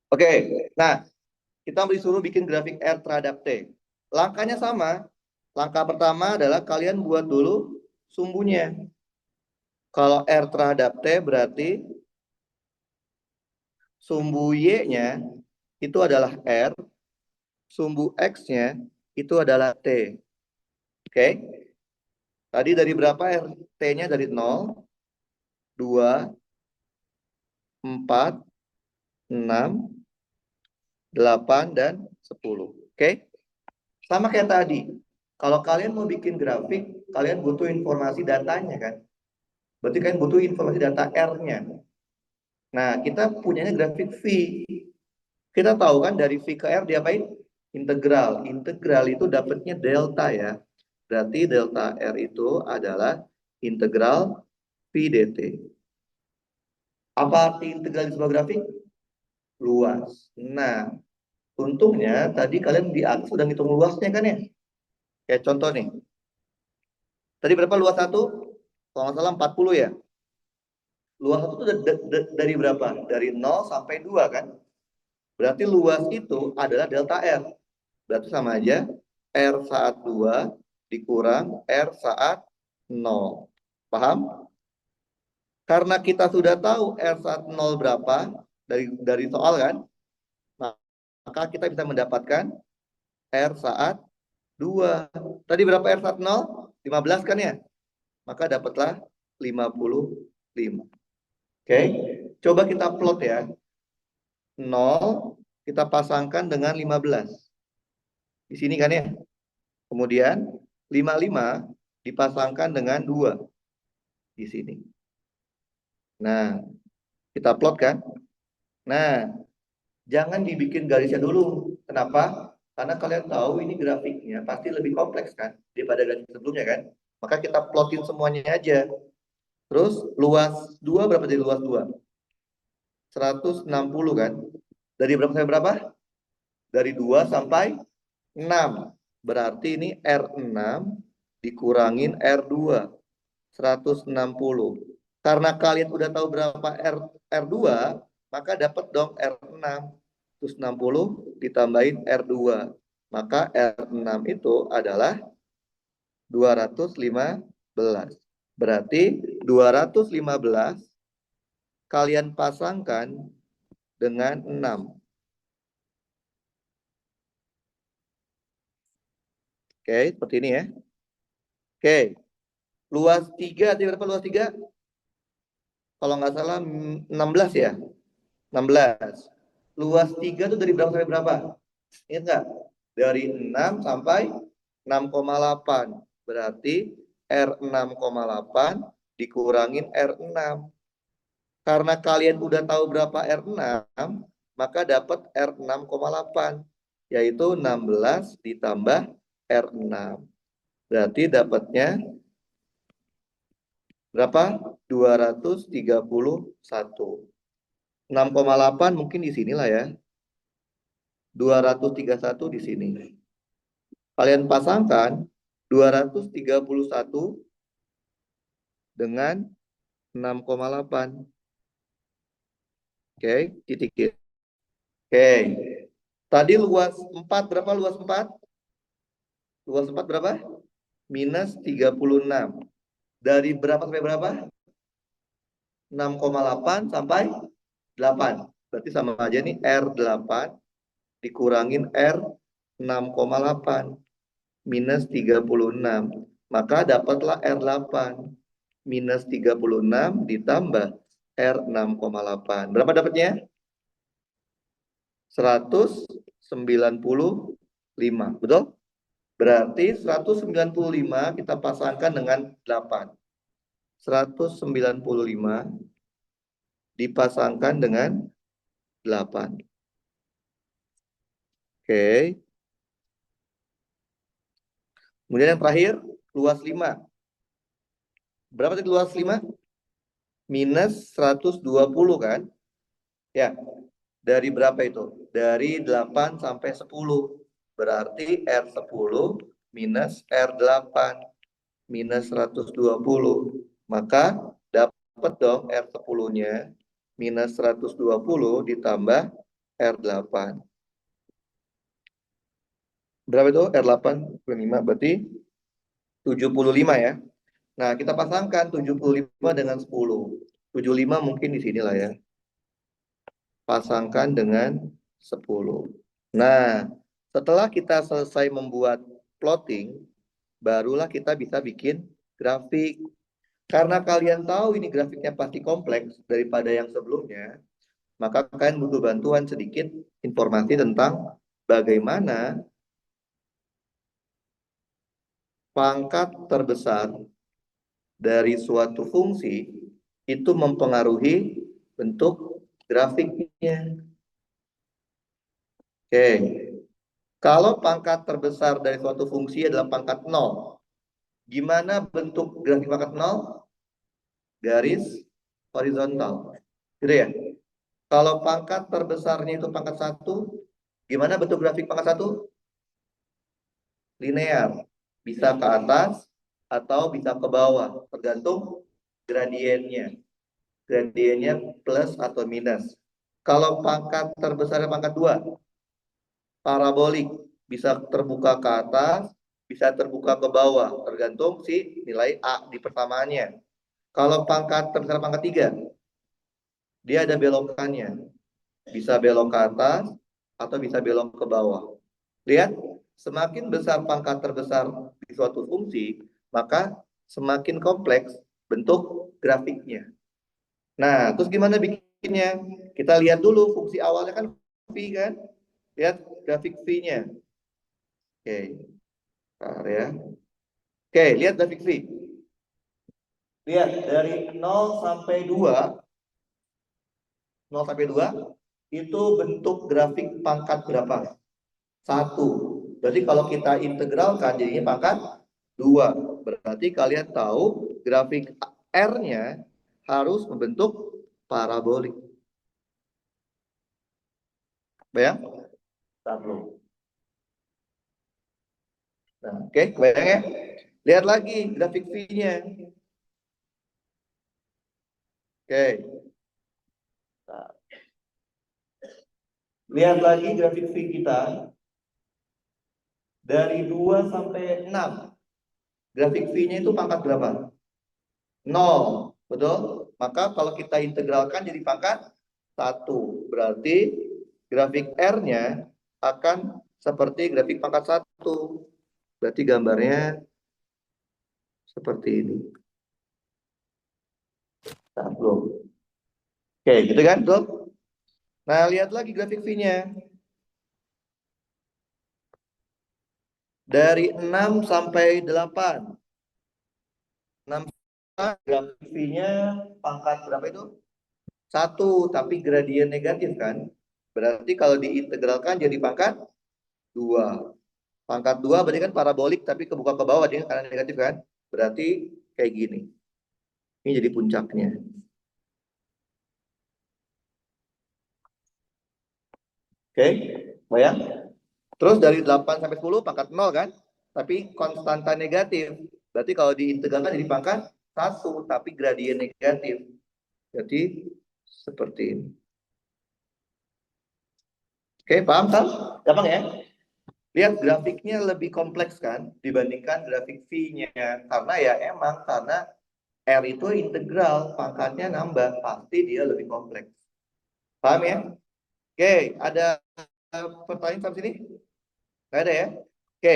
Oke, nah kita disuruh bikin grafik R terhadap T. Langkahnya sama. Langkah pertama adalah kalian buat dulu sumbunya. Kalau R terhadap T berarti sumbu Y-nya itu adalah R, sumbu X-nya itu adalah T. Oke? Tadi dari berapa R? T-nya dari 0, 2, 4, 6, 8, dan 10. Oke? Sama kayak tadi. Kalau kalian mau bikin grafik, kalian butuh informasi datanya kan? Berarti kalian butuh informasi data R-nya. Nah, kita punyanya grafik V. Kita tahu kan dari V ke R diapain? Integral. Integral itu dapatnya delta ya. Berarti delta R itu adalah integral V dt. Apa arti integral di sebuah grafik? Luas. Nah, untungnya tadi kalian di atas sudah ngitung luasnya kan ya? Kayak contoh nih. Tadi berapa luas satu? Kalau nggak salah 40 ya. Luas satu itu dari berapa? Dari 0 sampai 2 kan? Berarti luas itu adalah delta R. Berarti sama aja R saat 2 dikurang R saat 0. Paham? Karena kita sudah tahu R saat 0 berapa dari soal kan? Maka kita bisa mendapatkan R saat 2. Tadi berapa R saat 0? 15 kan ya? Maka dapatlah 55. Oke. Coba kita plot ya. 0 kita pasangkan dengan 15. Di sini kan ya? Kemudian 55 dipasangkan dengan 2 di sini. Nah, kita plot kan? Nah, jangan dibikin garisnya dulu. Kenapa? Karena kalian tahu ini grafiknya pasti lebih kompleks kan daripada grafik sebelumnya kan? Maka kita plotin semuanya aja. Terus luas 2 berapa jadi luas 2? 160 kan? Dari berapa sampai berapa? Dari 2 sampai 6. Berarti ini R6 dikurangin R2. 160. Karena kalian udah tahu berapa R2, maka dapat dong R6. 160 ditambahin R2. Maka R6 itu adalah 215. Berarti 215 kalian pasangkan dengan 6. Oke, seperti ini ya. Oke. Luas 3, berapa luas 3? Kalau nggak salah 16 ya. 16. Luas 3 itu dari berapa sampai berapa? Ingat nggak? Dari 6 sampai 6,8. Berarti R6,8 dikurangin R6. Karena kalian udah tahu berapa R6, maka dapat R6,8. Yaitu 16 ditambah R6. Berarti dapatnya berapa? 231. 6,8 mungkin di sinilah ya. 231 di sini. Kalian pasangkan 231 dengan 6,8. Oke, titik. Oke. Tadi luas 4 berapa luas 4? Luas 4 berapa? Minus 36. Dari berapa sampai berapa? 6,8 sampai 8. Berarti sama aja nih R8 dikurangin R6,8 minus 36. Maka dapatlah R8 minus 36 ditambah R6,8. Berapa dapatnya? 195. Betul? Berarti 195 kita pasangkan dengan 8. 195 dipasangkan dengan 8. Oke. Kemudian yang terakhir, luas 5. Berapa tadi luas 5? Minus 120 kan? Ya. Dari berapa itu? Dari 8 sampai 10. Berarti R10 minus R8 minus 120. Maka dapat dong R10-nya minus 120 ditambah R8. Berapa itu? R8 5 berarti 75 ya. Nah, kita pasangkan 75 dengan 10. 75 mungkin di sinilah ya. Pasangkan dengan 10. Nah, setelah kita selesai membuat plotting, barulah kita bisa bikin grafik. Karena kalian tahu ini grafiknya pasti kompleks daripada yang sebelumnya, maka kalian butuh bantuan sedikit informasi tentang bagaimana pangkat terbesar dari suatu fungsi itu mempengaruhi bentuk grafiknya. Oke. Kalau pangkat terbesar dari suatu fungsi adalah pangkat 0, gimana bentuk grafik pangkat 0? Garis horizontal. Gitu ya. Kalau pangkat terbesarnya itu pangkat 1, gimana bentuk grafik pangkat 1? Linear. Bisa ke atas atau bisa ke bawah, tergantung gradiennya. Gradiennya plus atau minus. Kalau pangkat terbesarnya pangkat 2, parabolik. Bisa terbuka ke atas, bisa terbuka ke bawah, tergantung si nilai A di persamaannya. Kalau pangkat terbesar pangkat 3, dia ada belokannya. Bisa belok ke atas atau bisa belok ke bawah. Lihat, semakin besar pangkat terbesar di suatu fungsi, maka semakin kompleks bentuk grafiknya. Nah, terus gimana bikinnya? Kita lihat dulu fungsi awalnya kan V kan? Lihat grafik V-nya. Oke, bentar ya. Oke, lihat grafik V. Lihat dari 0 sampai 2, 0 sampai 2 itu bentuk grafik pangkat berapa? 1. Berarti kalau kita integralkan jadinya pangkat 2. Berarti kalian tahu grafik R-nya harus membentuk parabolik. Bayang? Satu. Nah, oke, bayang ya. Lihat lagi grafik V-nya. Oke. Nah, lihat lagi grafik V kita dari 2 sampai 6. Grafik V-nya itu pangkat berapa? 0, betul? Maka kalau kita integralkan jadi pangkat 1. Berarti grafik R-nya akan seperti grafik pangkat 1. Berarti gambarnya seperti ini. Oke, gitu kan, betul? Nah, lihat lagi grafik V-nya. Dari 6 sampai 8. 6 grafik V-nya pangkat berapa itu? 1, tapi gradien negatif kan? Berarti kalau diintegralkan jadi pangkat 2. Pangkat 2 berarti kan parabolik tapi kebuka ke bawah dia karena negatif kan? Berarti kayak gini. Ini jadi puncaknya. Oke, bayang? Terus dari 8 sampai 10 pangkat 0 kan? Tapi konstanta negatif. Berarti kalau diintegralkan jadi pangkat 1 tapi gradien negatif. Jadi seperti ini. Oke, paham kan? Gampang ya? Lihat grafiknya lebih kompleks kan dibandingkan grafik V-nya. Karena ya emang karena R itu integral, pangkatnya nambah, pasti dia lebih kompleks. Paham ya? Oke, ada pertanyaan sampai sini? Nggak ada ya? Oke,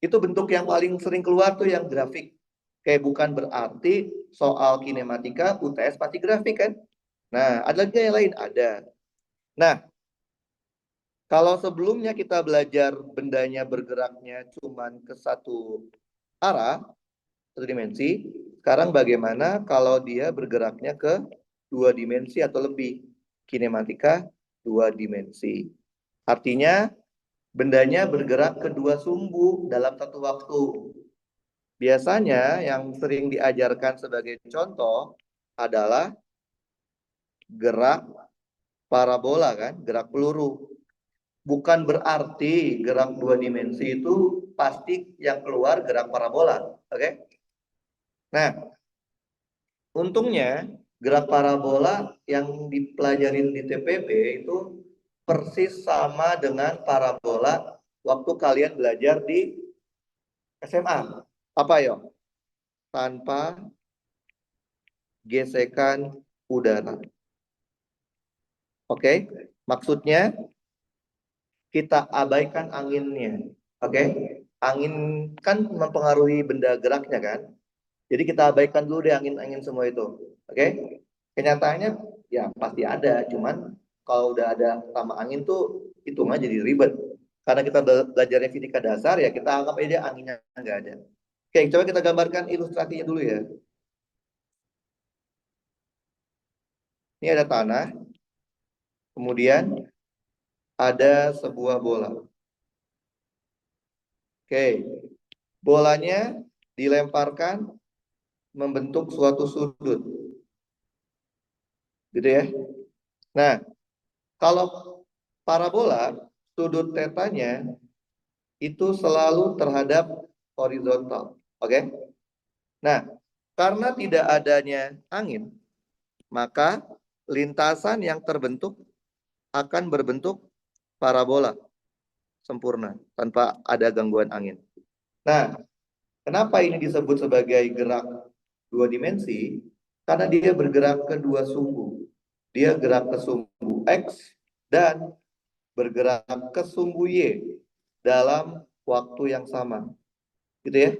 itu bentuk yang paling sering keluar tuh yang grafik. Oke, bukan berarti soal kinematika UTS pasti grafik kan? Nah, ada lagi yang lain? Ada. Nah, kalau sebelumnya kita belajar bendanya bergeraknya cuman ke satu arah, satu dimensi, sekarang bagaimana kalau dia bergeraknya ke 2 dimensi atau lebih? Kinematika 2 dimensi. Artinya bendanya bergerak ke 2 sumbu dalam satu waktu. Biasanya yang sering diajarkan sebagai contoh adalah gerak parabola kan, gerak peluru. Bukan berarti gerak 2 dimensi itu pasti yang keluar gerak parabola. Oke? Nah, untungnya gerak parabola yang dipelajarin di TPB itu persis sama dengan parabola waktu kalian belajar di SMA. Apa ya? Tanpa gesekan udara. Oke? Maksudnya kita abaikan anginnya. Oke? Angin kan mempengaruhi benda geraknya kan? Jadi kita abaikan dulu deh angin-angin semua itu. Oke? Kenyataannya ya pasti ada, cuman kalau udah ada sama angin tuh hitungan jadi ribet. Karena kita belajarnya fisika dasar ya kita anggap aja anginnya nggak ada. Oke, coba kita gambarkan ilustrasinya dulu ya. Ini ada tanah, kemudian ada sebuah bola. Oke, bolanya dilemparkan membentuk suatu sudut, gitu ya. Nah, kalau parabola, sudut tetanya itu selalu terhadap horizontal. Oke? Nah, karena tidak adanya angin, maka lintasan yang terbentuk akan berbentuk parabola sempurna tanpa ada gangguan angin. Nah, kenapa ini disebut sebagai gerak 2 dimensi? Karena dia bergerak ke 2 sumbu. Dia gerak ke sumbu X dan bergerak ke sumbu Y dalam waktu yang sama. Gitu ya.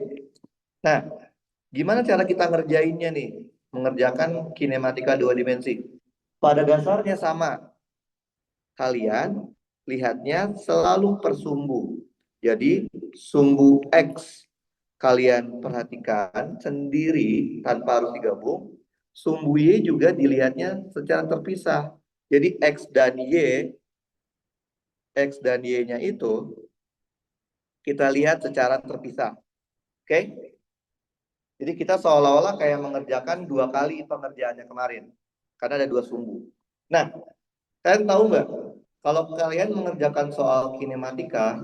Nah, gimana cara kita ngerjainnya nih? Mengerjakan kinematika 2 dimensi. Pada dasarnya sama. Kalian lihatnya selalu per sumbu. Jadi sumbu X kalian perhatikan sendiri tanpa harus digabung. Sumbu Y juga dilihatnya secara terpisah. Jadi X dan Y-nya itu kita lihat secara terpisah. Oke? Jadi kita seolah-olah kayak mengerjakan 2 kali pengerjaannya kemarin. Karena ada 2 sumbu. Nah, kalian tahu nggak? Kalau kalian mengerjakan soal kinematika,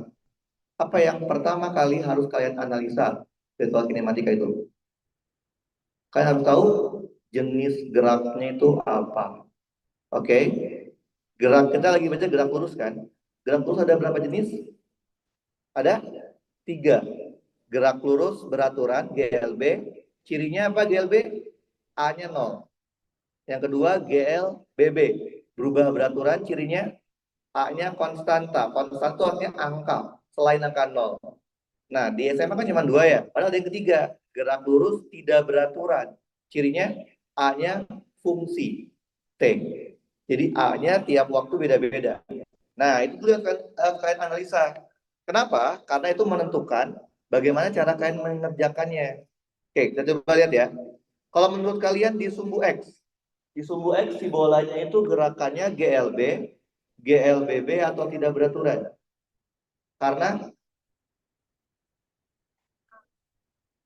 apa yang pertama kali harus kalian analisa dari soal kinematika itu? Kalian harus tahu jenis geraknya itu apa. Oke? Gerak, kita lagi baca gerak lurus kan? Gerak lurus ada berapa jenis? Ada 3. Gerak lurus beraturan, GLB. Cirinya apa GLB? A-nya 0. Yang kedua GLBB. Berubah beraturan, cirinya A-nya konstanta. Konstanta artinya angka, selain angka 0. Nah, di SMA kan cuma 2 ya. Padahal ada yang ketiga, gerak lurus tidak beraturan. Cirinya A-nya fungsi T. Jadi A-nya tiap waktu beda-beda. Nah, itu dulu yang kalian analisa. Kenapa? Karena itu menentukan bagaimana cara kalian mengerjakannya. Oke, kita coba lihat ya. Kalau menurut kalian di sumbu X si bolanya itu gerakannya GLB, atau tidak beraturan? Karena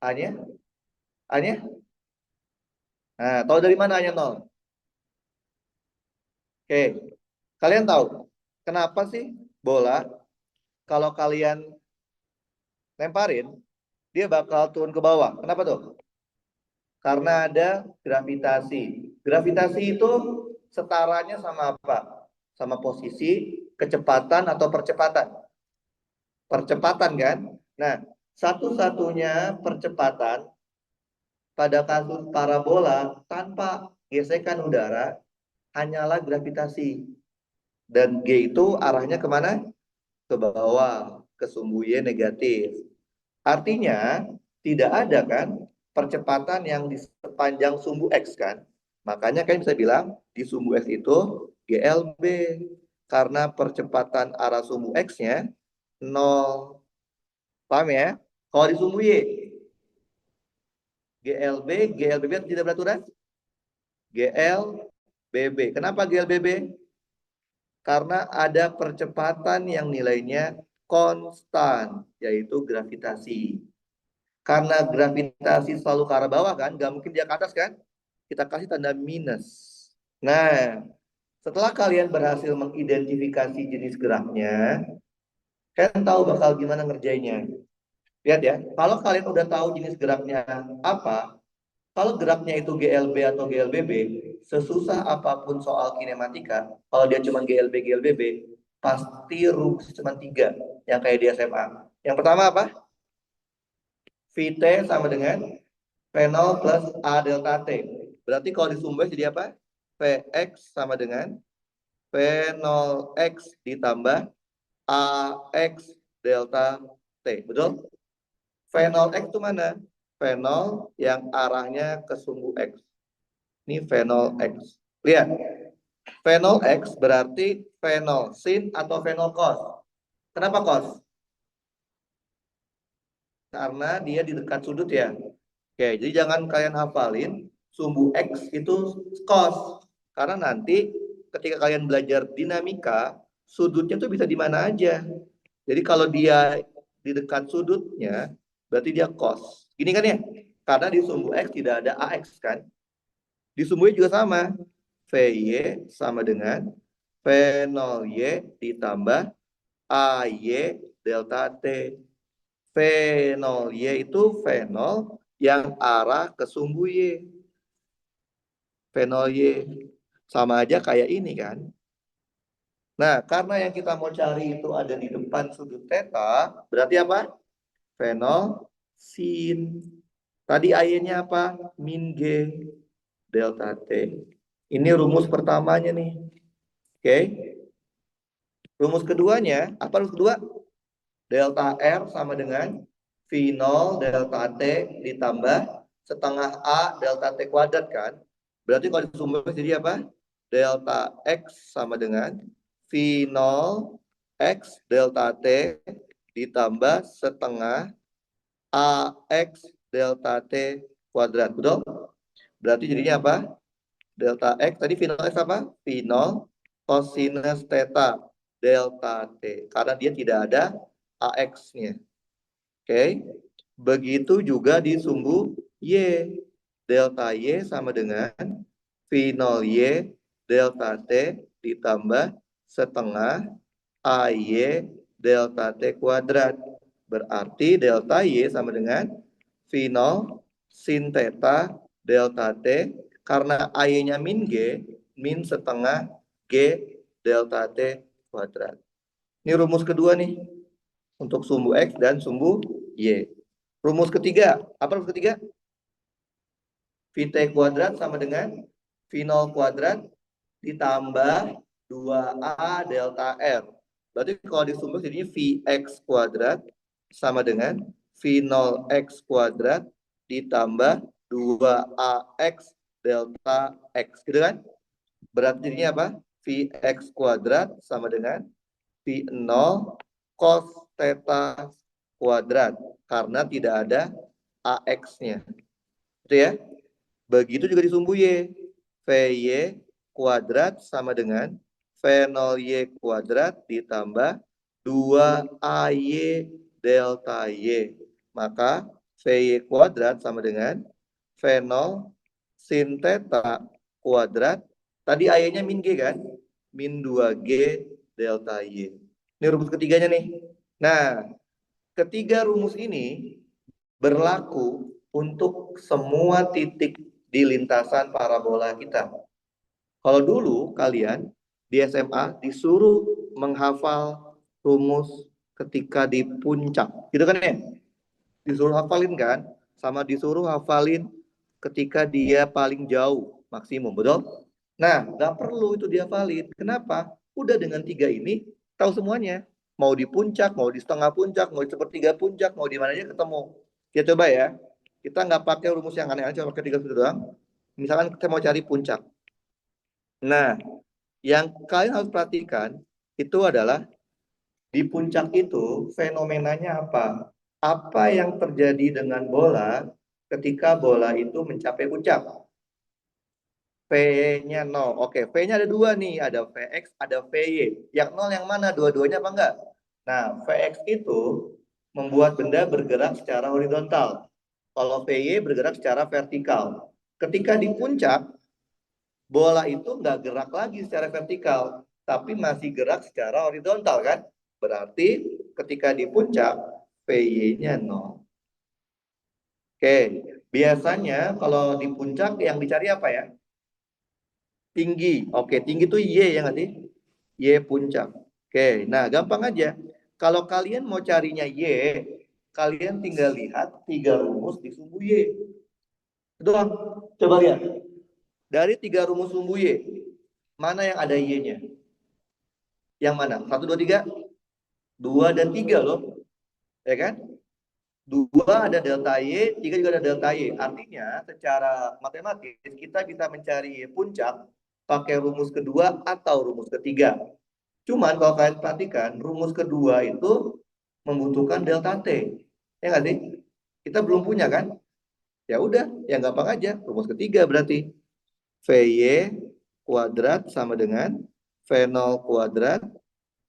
A-nya, A-nya, nah, tahu dari mana A-nya 0? Oke, kalian tahu kenapa sih bola kalau kalian lemparin dia bakal turun ke bawah? Kenapa tuh? Karena ada gravitasi. Gravitasi itu setaranya sama apa? Sama posisi, kecepatan atau percepatan? Percepatan kan? Nah, satu-satunya percepatan pada kasus parabola tanpa gesekan udara hanyalah gravitasi. Dan G itu arahnya kemana? Ke bawah, ke sumbu Y negatif. Artinya tidak ada kan percepatan yang di sepanjang sumbu X kan. Makanya kan bisa bilang di sumbu X itu GLB. Karena percepatan arah sumbu X-nya 0. Paham ya? Kalau di sumbu Y, GLBB tidak beraturan? GLBB. Kenapa GLBB? Karena ada percepatan yang nilainya konstan, yaitu gravitasi. Karena gravitasi selalu ke arah bawah kan, nggak mungkin dia ke atas kan? Kita kasih tanda minus. Nah, setelah kalian berhasil mengidentifikasi jenis geraknya, kalian tahu bakal gimana ngerjainnya. Lihat ya, kalau kalian udah tahu jenis geraknya apa, kalau geraknya itu GLB atau GLBB, sesusah apapun soal kinematika, kalau dia cuma GLB, pasti rumus cuma 3 yang kayak di SMA. Yang pertama apa? VT sama dengan V0 plus A delta T. Berarti kalau disumbang jadi apa? Vx sama dengan V0x ditambah AX delta T. Betul? V0x itu mana? V0 yang arahnya ke sumbu X. Ini V0x. Lihat. V0x berarti V0 sin atau V0 cos. Kenapa cos? Karena dia di dekat sudut ya. Oke, jadi jangan kalian hafalin sumbu X itu cos. Karena nanti ketika kalian belajar dinamika, sudutnya tuh bisa di mana aja. Jadi kalau dia di dekat sudutnya, berarti dia cos. Gini kan ya? Karena di sumbu X tidak ada AX kan? Di sumbu Y juga sama. VY sama dengan V0Y ditambah AY delta T. V0Y itu V0 yang arah ke sumbu Y. V0Y. Sama aja kayak ini kan. Nah, karena yang kita mau cari itu ada di depan sudut theta, berarti apa? V0 sin. Tadi AY-nya apa? Min G delta T. Ini rumus pertamanya nih. Oke. Rumus keduanya, apa rumus kedua? Delta R sama dengan V0 delta T ditambah setengah A delta T kuadrat kan? Berarti kalau disumbang jadi apa? Delta X sama dengan V0 X delta T ditambah setengah AX delta T kuadrat. Betul? Berarti jadinya apa? Delta X, tadi V0 X apa? V0 cosinus theta delta T. Karena dia tidak ada AX-nya. Oke. Begitu juga di sumbu Y. Delta Y sama dengan V0Y delta T ditambah setengah AY delta T kuadrat. Berarti delta Y sama dengan V0 sin theta delta T. Karena AY-nya min G, min setengah G delta T kuadrat. Ini rumus kedua nih. Untuk sumbu X dan sumbu Y. Rumus ketiga. Apa rumus ketiga? VT kuadrat sama dengan V0 kuadrat ditambah 2A delta R. Berarti kalau disumbang jadinya Vx kuadrat sama dengan V0x kuadrat ditambah 2AX delta X. Gitu kan? Berarti jadinya apa? Vx kuadrat sama dengan V0 cos theta kuadrat. Karena tidak ada AX-nya. Itu ya. Begitu juga di sumbu Y. VY kuadrat sama dengan V0Y kuadrat ditambah 2AY delta Y. Maka VY kuadrat sama dengan V0 sin theta kuadrat. Tadi A-nya min G kan? Min 2G delta Y. Ini rumus ketiganya nih. Nah, ketiga rumus ini berlaku untuk semua titik di lintasan parabola kita. Kalau dulu kalian di SMA disuruh menghafal rumus ketika di puncak, gitu kan ya? Disuruh hafalin kan? Sama disuruh hafalin ketika dia paling jauh maksimum, betul? Nah, nggak perlu itu dihafalin. Kenapa? Udah dengan tiga ini tahu semuanya. Mau di puncak, mau di setengah puncak, mau di sepertiga puncak, mau di mana aja ketemu. Kita coba ya. Kita nggak pakai rumus yang aneh-aneh, cuma pakai tiga itu doang. Misalkan kita mau cari puncak. Nah, yang kalian harus perhatikan itu adalah di puncak itu fenomenanya apa? Apa yang terjadi dengan bola ketika bola itu mencapai puncak? V-nya 0. Oke, V-nya ada dua nih. Ada Vx, ada Vy. Yang 0 yang mana? Dua-duanya apa enggak? Nah, Vx itu membuat benda bergerak secara horizontal. Kalau Vy bergerak secara vertikal. Ketika di puncak, bola itu nggak gerak lagi secara vertikal, tapi masih gerak secara horizontal kan? Berarti ketika di puncak, Vy-nya 0. Oke, biasanya kalau di puncak yang dicari apa ya? Tinggi. Oke, tinggi itu Y ya nggak sih? Y puncak. Oke, nah gampang aja. Kalau kalian mau carinya Y, kalian tinggal lihat tiga rumus di sumbu Y. Doang. Coba lihat. Dari tiga rumus sumbu Y, mana yang ada Y-nya? Yang mana? Satu, dua, tiga? Dua dan tiga loh. Ya kan? Dua ada delta Y, tiga juga ada delta Y. Artinya secara matematis kita bisa mencari puncak pakai rumus kedua atau rumus ketiga. Cuman kalau kalian perhatikan, rumus kedua itu membutuhkan delta T. Ya nggak sih? Kita belum punya kan? Ya udah, yang gampang aja. Rumus ketiga berarti VY kuadrat sama dengan V0 kuadrat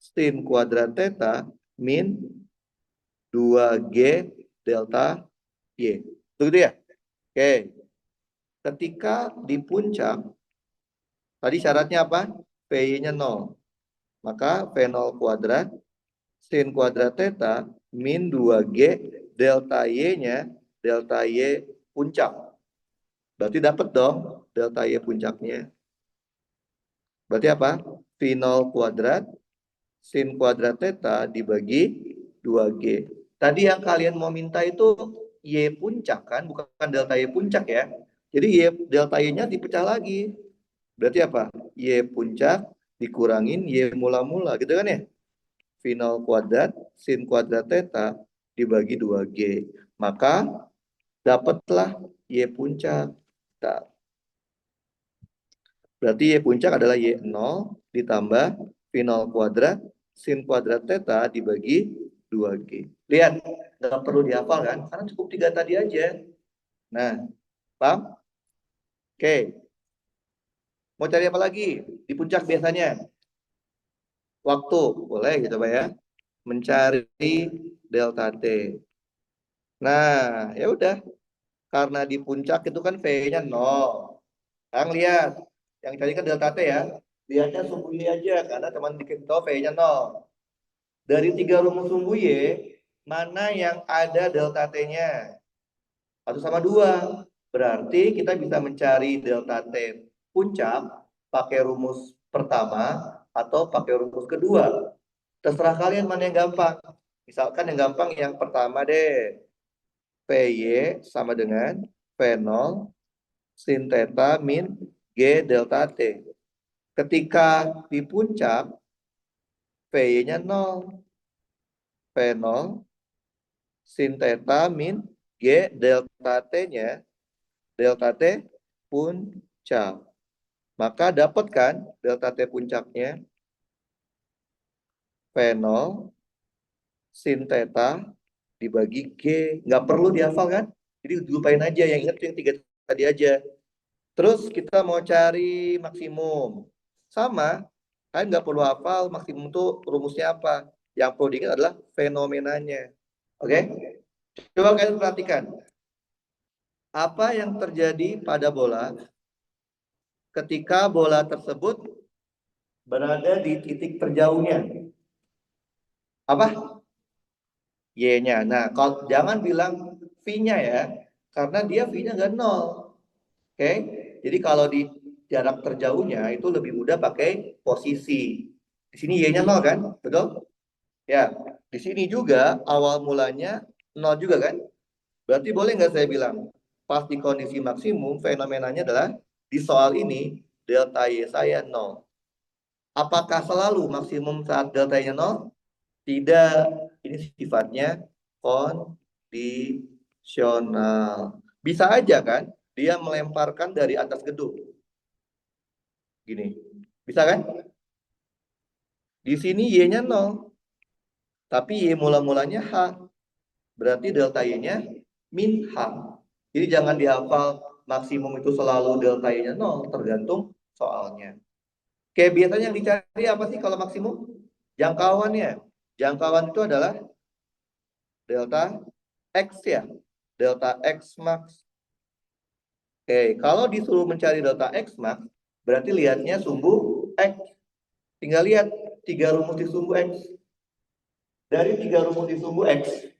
sin kuadrat theta min 2G delta Y. Begitu ya? Oke. Ketika di puncak, tadi syaratnya apa? VY-nya 0. Maka V0 kuadrat sin kuadrat theta min 2G delta Y-nya, delta Y puncak. Berarti dapat dong delta Y puncaknya. Berarti apa? V0 kuadrat sin kuadrat theta dibagi 2G. Tadi yang kalian mau minta itu Y puncak kan, bukan delta Y puncak ya. Jadi Y delta Y-nya dipecah lagi. Berarti apa? Y puncak dikurangin Y mula-mula gitu kan ya? V0 kuadrat sin kuadrat theta dibagi 2G. Maka dapatlah Y puncak. Nah, berarti Y puncak adalah Y0 ditambah V0 kuadrat sin kuadrat theta dibagi 2G. Lihat, nggak perlu dihafal kan? Karena cukup tiga tadi aja. Nah, paham? Oke. Mau cari apa lagi? Di puncak biasanya. Waktu. Boleh gitu Pak ya. Mencari delta T. Nah, ya udah. Karena di puncak itu kan V-nya 0. Sekarang lihat. Yang tadi kan delta T ya. Lihatnya sumbu Y aja. Karena teman dikit tahu V-nya 0. Dari tiga rumus sumbu Y, mana yang ada delta T-nya? Satu sama dua. Berarti kita bisa mencari delta T puncak pakai rumus pertama atau pakai rumus kedua. Terserah kalian mana yang gampang. Misalkan yang gampang yang pertama deh. PY sama dengan V0 sin theta min G delta T. Ketika di puncak, PY-nya 0. V0 sin theta min G delta T-nya, delta T puncak. Maka dapatkan delta T puncaknya V0 sin theta dibagi G. Nggak perlu dihafal kan? Jadi lupain aja, yang ingat yang 3 tadi aja. Terus kita mau cari maksimum. Sama, kalian nggak perlu hafal maksimum itu rumusnya apa. Yang perlu diingat adalah fenomenanya. Oke? Coba kalian perhatikan. Apa yang terjadi pada bola ketika bola tersebut berada di titik terjauhnya? Apa? Y-nya. Nah, kalau jangan bilang V-nya ya, karena dia V-nya nggak nol. Oke, jadi kalau di jarak terjauhnya itu lebih mudah pakai posisi. Di sini Y-nya nol kan, betul? Ya, di sini juga awal mulanya nol juga kan? Berarti boleh nggak saya bilang, pas di kondisi maksimum, fenomenanya adalah di soal ini, delta Y saya nol. Apakah selalu maksimum saat delta Y-nya nol? Tidak, ini sifatnya kondisional. Bisa aja kan, dia melemparkan dari atas gedung. Gini, bisa kan? Di sini Y-nya 0, tapi Y mula-mulanya H. Berarti delta Y-nya min H. Jadi jangan dihafal maksimum itu selalu delta Y-nya 0, tergantung soalnya. Kayak biasanya yang dicari apa sih kalau maksimum? Jangkauannya. Jangkauan itu adalah delta X ya. Delta X max. Oke, kalau disuruh mencari delta X max, berarti lihatnya sumbu X. Tinggal lihat 3 rumus di sumbu X. Dari 3 rumus di sumbu X,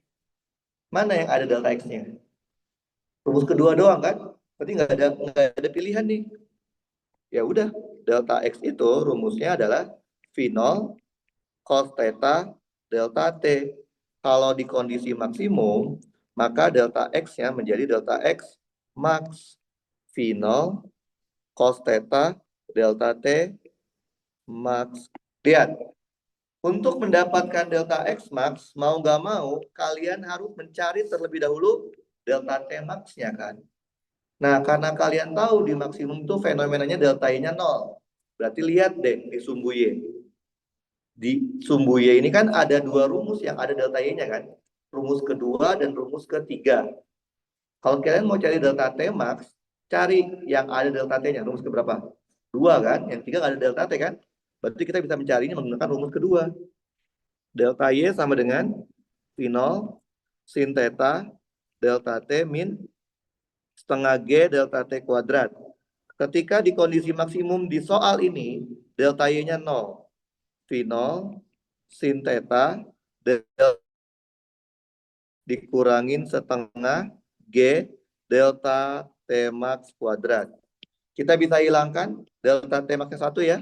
mana yang ada delta X-nya? Rumus kedua doang kan? Berarti nggak ada pilihan nih. Ya udah, delta X itu rumusnya adalah V0 cos theta delta T. Kalau di kondisi maksimum, maka delta X-nya menjadi delta X max. V0 cos theta delta T max. Lihat, untuk mendapatkan delta X max, mau nggak mau, kalian harus mencari terlebih dahulu delta T max-nya kan. Nah, karena kalian tahu di maksimum itu fenomenanya delta Y-nya 0. Berarti lihat deh di sumbu Y. Di sumbu Y ini kan ada 2 rumus yang ada delta Y-nya kan. Rumus kedua dan rumus ketiga. Kalau kalian mau cari delta T max, cari yang ada delta T-nya. Rumus keberapa? 2 kan? Yang 3 nggak ada delta T kan? Berarti kita bisa mencarinya menggunakan rumus kedua. Delta Y sama dengan V0 sin theta delta T min setengah G delta T kuadrat. Ketika di kondisi maksimum di soal ini, delta Y-nya 0. V0 sin theta delta dikurangin setengah G delta T max kuadrat. Kita bisa hilangkan delta T max-nya 1 ya.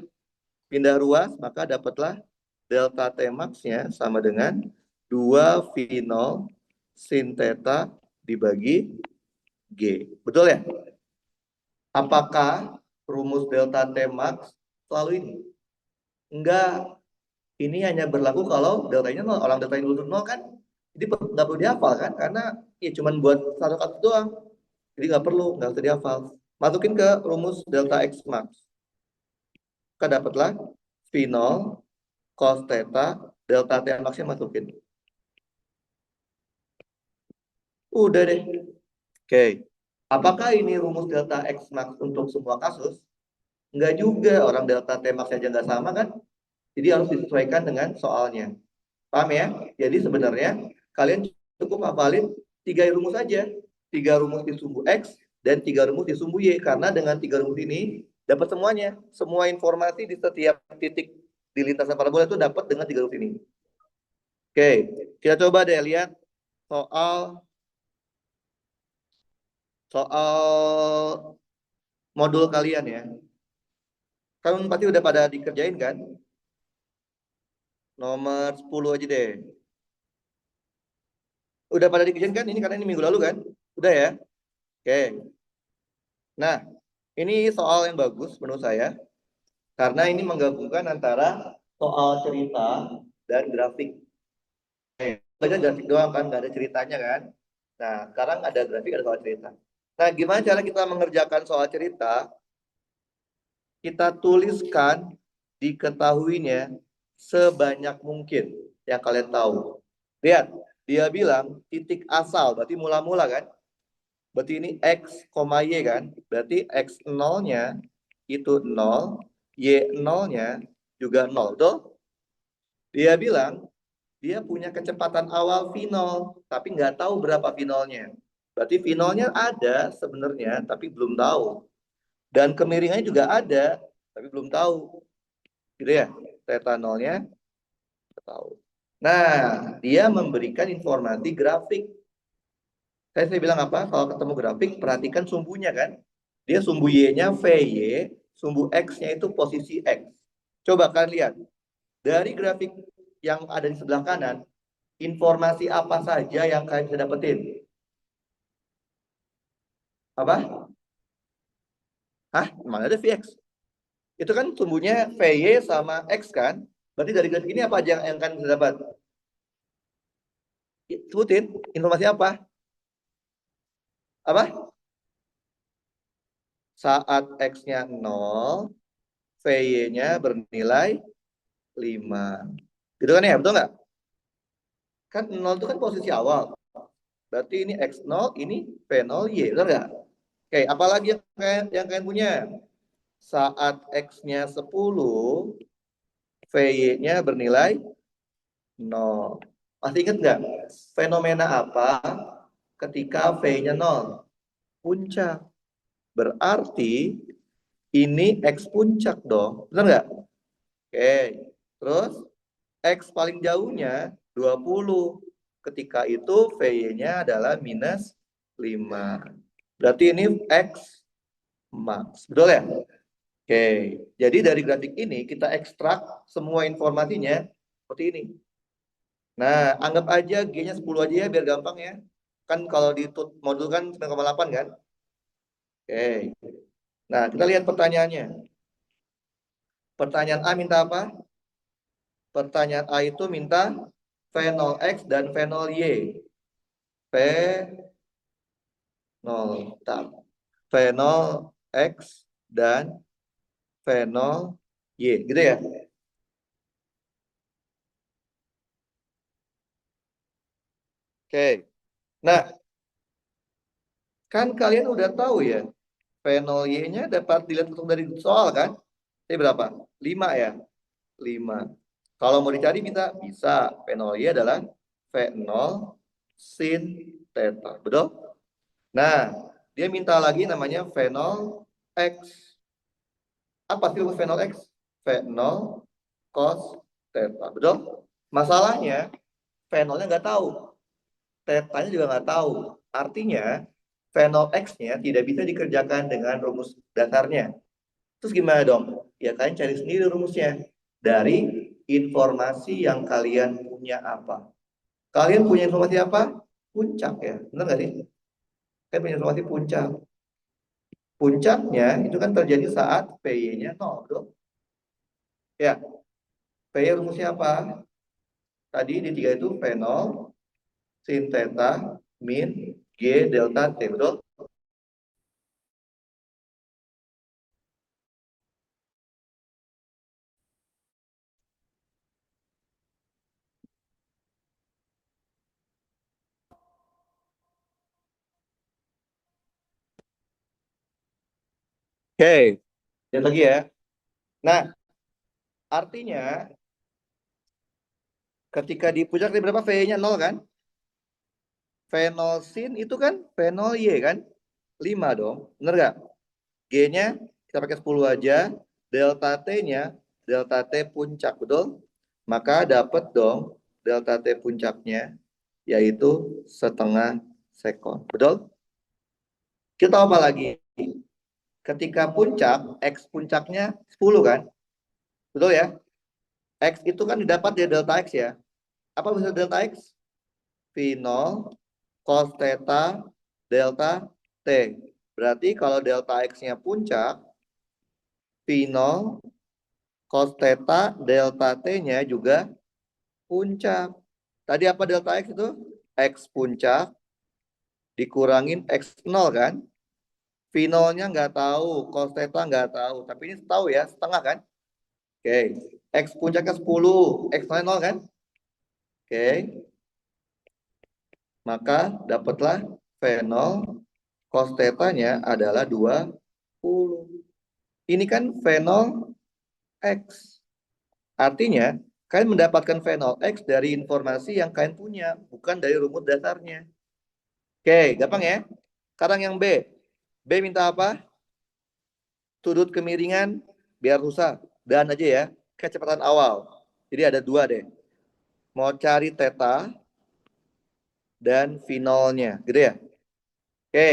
Pindah ruas, maka dapatlah delta T max-nya sama dengan 2 V0 sin theta dibagi G. Betul ya? Apakah rumus delta T max selalu ini? Enggak. Ini hanya berlaku kalau delta-nya 0. Orang delta-nya dulu 0 kan, jadi nggak perlu dihafal kan, karena ya cuma buat satu kali doang. Jadi nggak usah dihafal. Masukin ke rumus delta X max. Maka dapatlah V0 cos theta delta T max-nya masukin. Udah deh. Oke. Apakah ini rumus delta X max untuk semua kasus? Enggak juga, orang delta T max aja nggak sama kan? Jadi harus disesuaikan dengan soalnya. Paham ya? Jadi sebenarnya kalian cukup hafalin 3 rumus saja. 3 rumus di sumbu X dan 3 rumus di sumbu Y. Karena dengan 3 rumus ini dapat semuanya. Semua informasi di setiap titik di lintasan parabola itu dapat dengan 3 rumus ini. Oke, kita coba deh lihat soal modul kalian ya. Kalian pasti udah pada dikerjain kan? Nomor 10 aja deh. Udah pada dikerjain kan? Ini karena ini minggu lalu kan? Udah ya? Oke. Nah, ini soal yang bagus menurut saya. Karena ini menggabungkan antara soal cerita dan grafik. Baca grafik doang kan, nggak ada ceritanya kan? Nah, sekarang ada grafik, ada soal cerita. Nah, gimana cara kita mengerjakan soal cerita? kita tuliskan diketahuinya sebanyak mungkin yang kalian tahu. Lihat, dia bilang titik asal, berarti mula-mula kan? Berarti ini X, Y kan? Berarti X 0-nya itu 0, Y 0-nya juga 0. Betul? Dia bilang dia punya kecepatan awal V0, tapi nggak tahu berapa V0-nya. Berarti V0-nya ada sebenarnya, tapi belum tahu. Dan kemiringannya juga ada, tapi belum tahu. Gitu ya, theta 0-nya tahu. Nah, dia memberikan informasi grafik. Saya bilang apa? Kalau ketemu grafik, perhatikan sumbunya kan. Dia sumbu Y-nya VY, sumbu X-nya itu posisi X. Coba kalian lihat. Dari grafik yang ada di sebelah kanan, informasi apa saja yang kalian bisa dapetin? Apa? Hah? Mana ada VX? Itu kan sumbunya VY sama X kan? Berarti dari grafik ini apa aja yang kalian bisa dapat? Sebutin, informasi apa? Apa? Saat X-nya 0, VY-nya bernilai 5. Gitu kan ya, betul nggak? Kan 0 itu kan posisi awal. Berarti ini X0, ini V0Y, betul nggak? Oke, apalagi yang kalian punya? Saat X-nya 10, VY-nya bernilai 0. Masih ingat nggak? Fenomena apa ketika V-nya 0? Puncak. Berarti ini X puncak dong. Benar nggak? Oke. Terus X paling jauhnya 20. Ketika itu VY-nya adalah minus 5. Berarti ini X max. Betul ya? Oke. Jadi dari grafik ini kita ekstrak semua informasinya seperti ini. Nah, anggap aja G-nya 10 aja ya biar gampang ya. Kan kalau di modul kan 9,8 kan? Oke. Nah, kita lihat pertanyaannya. Pertanyaan A minta apa? Pertanyaan A itu minta V0X dan V0Y. V0, V0X dan V0Y. Gitu ya? Oke. Nah, kan kalian udah tahu ya. V0Y-nya dapat dilihat langsung dari soal kan? Ini berapa? 5 ya? 5. Kalau mau dicari bisa. V0Y adalah V0 sin theta. Betul? Nah, dia minta lagi namanya V0X. Apa sih rumus V0X? V0 cos theta. Betul? Masalahnya V0-nya nggak tahu. Theta-nya juga nggak tahu. Artinya V0X-nya tidak bisa dikerjakan dengan rumus dasarnya. Terus gimana dong? Ya kalian cari sendiri rumusnya. Dari informasi yang kalian punya apa. Kalian punya informasi apa? Puncak ya. Benar nggak sih? Kalian punya informasi puncak. Puncaknya itu kan terjadi saat PY-nya 0. Betul? Ya. PY rumusnya apa? Tadi di 3 itu V0 sin theta min G delta T. Betul? Oke. Lihat lagi ya. Nah, artinya ketika di puncak ini berapa V-nya 0 kan? V0 sin itu kan V0Y kan? 5 dong. Bener nggak? G-nya kita pakai 10 aja. Delta T-nya, delta T puncak, betul? Maka dapat dong delta T puncaknya, yaitu setengah sekon. Betul? Kita tahu apa lagi? Ketika puncak, X puncaknya 10 kan? Betul ya? X itu kan didapat dari delta X ya. Apa bisa delta X? V0 cos theta delta T. Berarti kalau delta X-nya puncak, V0 cos theta delta T-nya juga puncak. Tadi apa delta X itu? X puncak dikurangin X0 kan? Finolnya nggak tahu, cos theta nggak tahu. Tapi ini tahu ya, setengah kan? Oke. X puncaknya 10, X 0 kan? Oke. Maka dapatlah V0 cos theta-nya adalah 20. Ini kan V0 X. Artinya, kalian mendapatkan V0 X dari informasi yang kalian punya, bukan dari rumus dasarnya. Oke, gampang ya? Sekarang yang B. B minta apa? Sudut kemiringan, biar susah. Dan aja ya, kecepatan awal. Jadi ada dua deh. Mau cari theta dan V0-nya, gitu ya? Oke.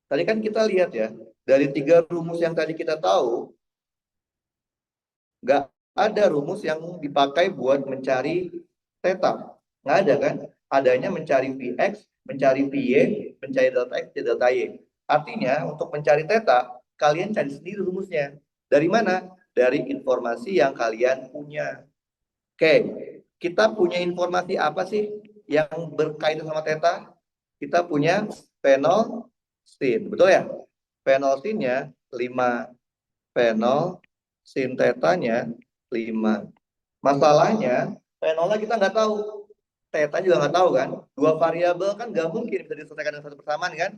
Tadi kan kita lihat ya, dari 3 rumus yang tadi kita tahu, nggak ada rumus yang dipakai buat mencari theta. Nggak ada kan? Adanya mencari Vx, mencari Vy, mencari delta X, dan delta Y. Artinya, untuk mencari theta, kalian cari sendiri rumusnya. Dari mana? Dari informasi yang kalian punya. Oke, kita punya informasi apa sih yang berkaitan sama theta? Kita punya P0 sin, betul ya? P0 sinnya 5, P0 sin tetanya 5. Masalahnya P0-nya kita nggak tahu, theta juga nggak tahu kan? Dua variabel kan nggak mungkin bisa diselesaikan dengan satu persamaan kan?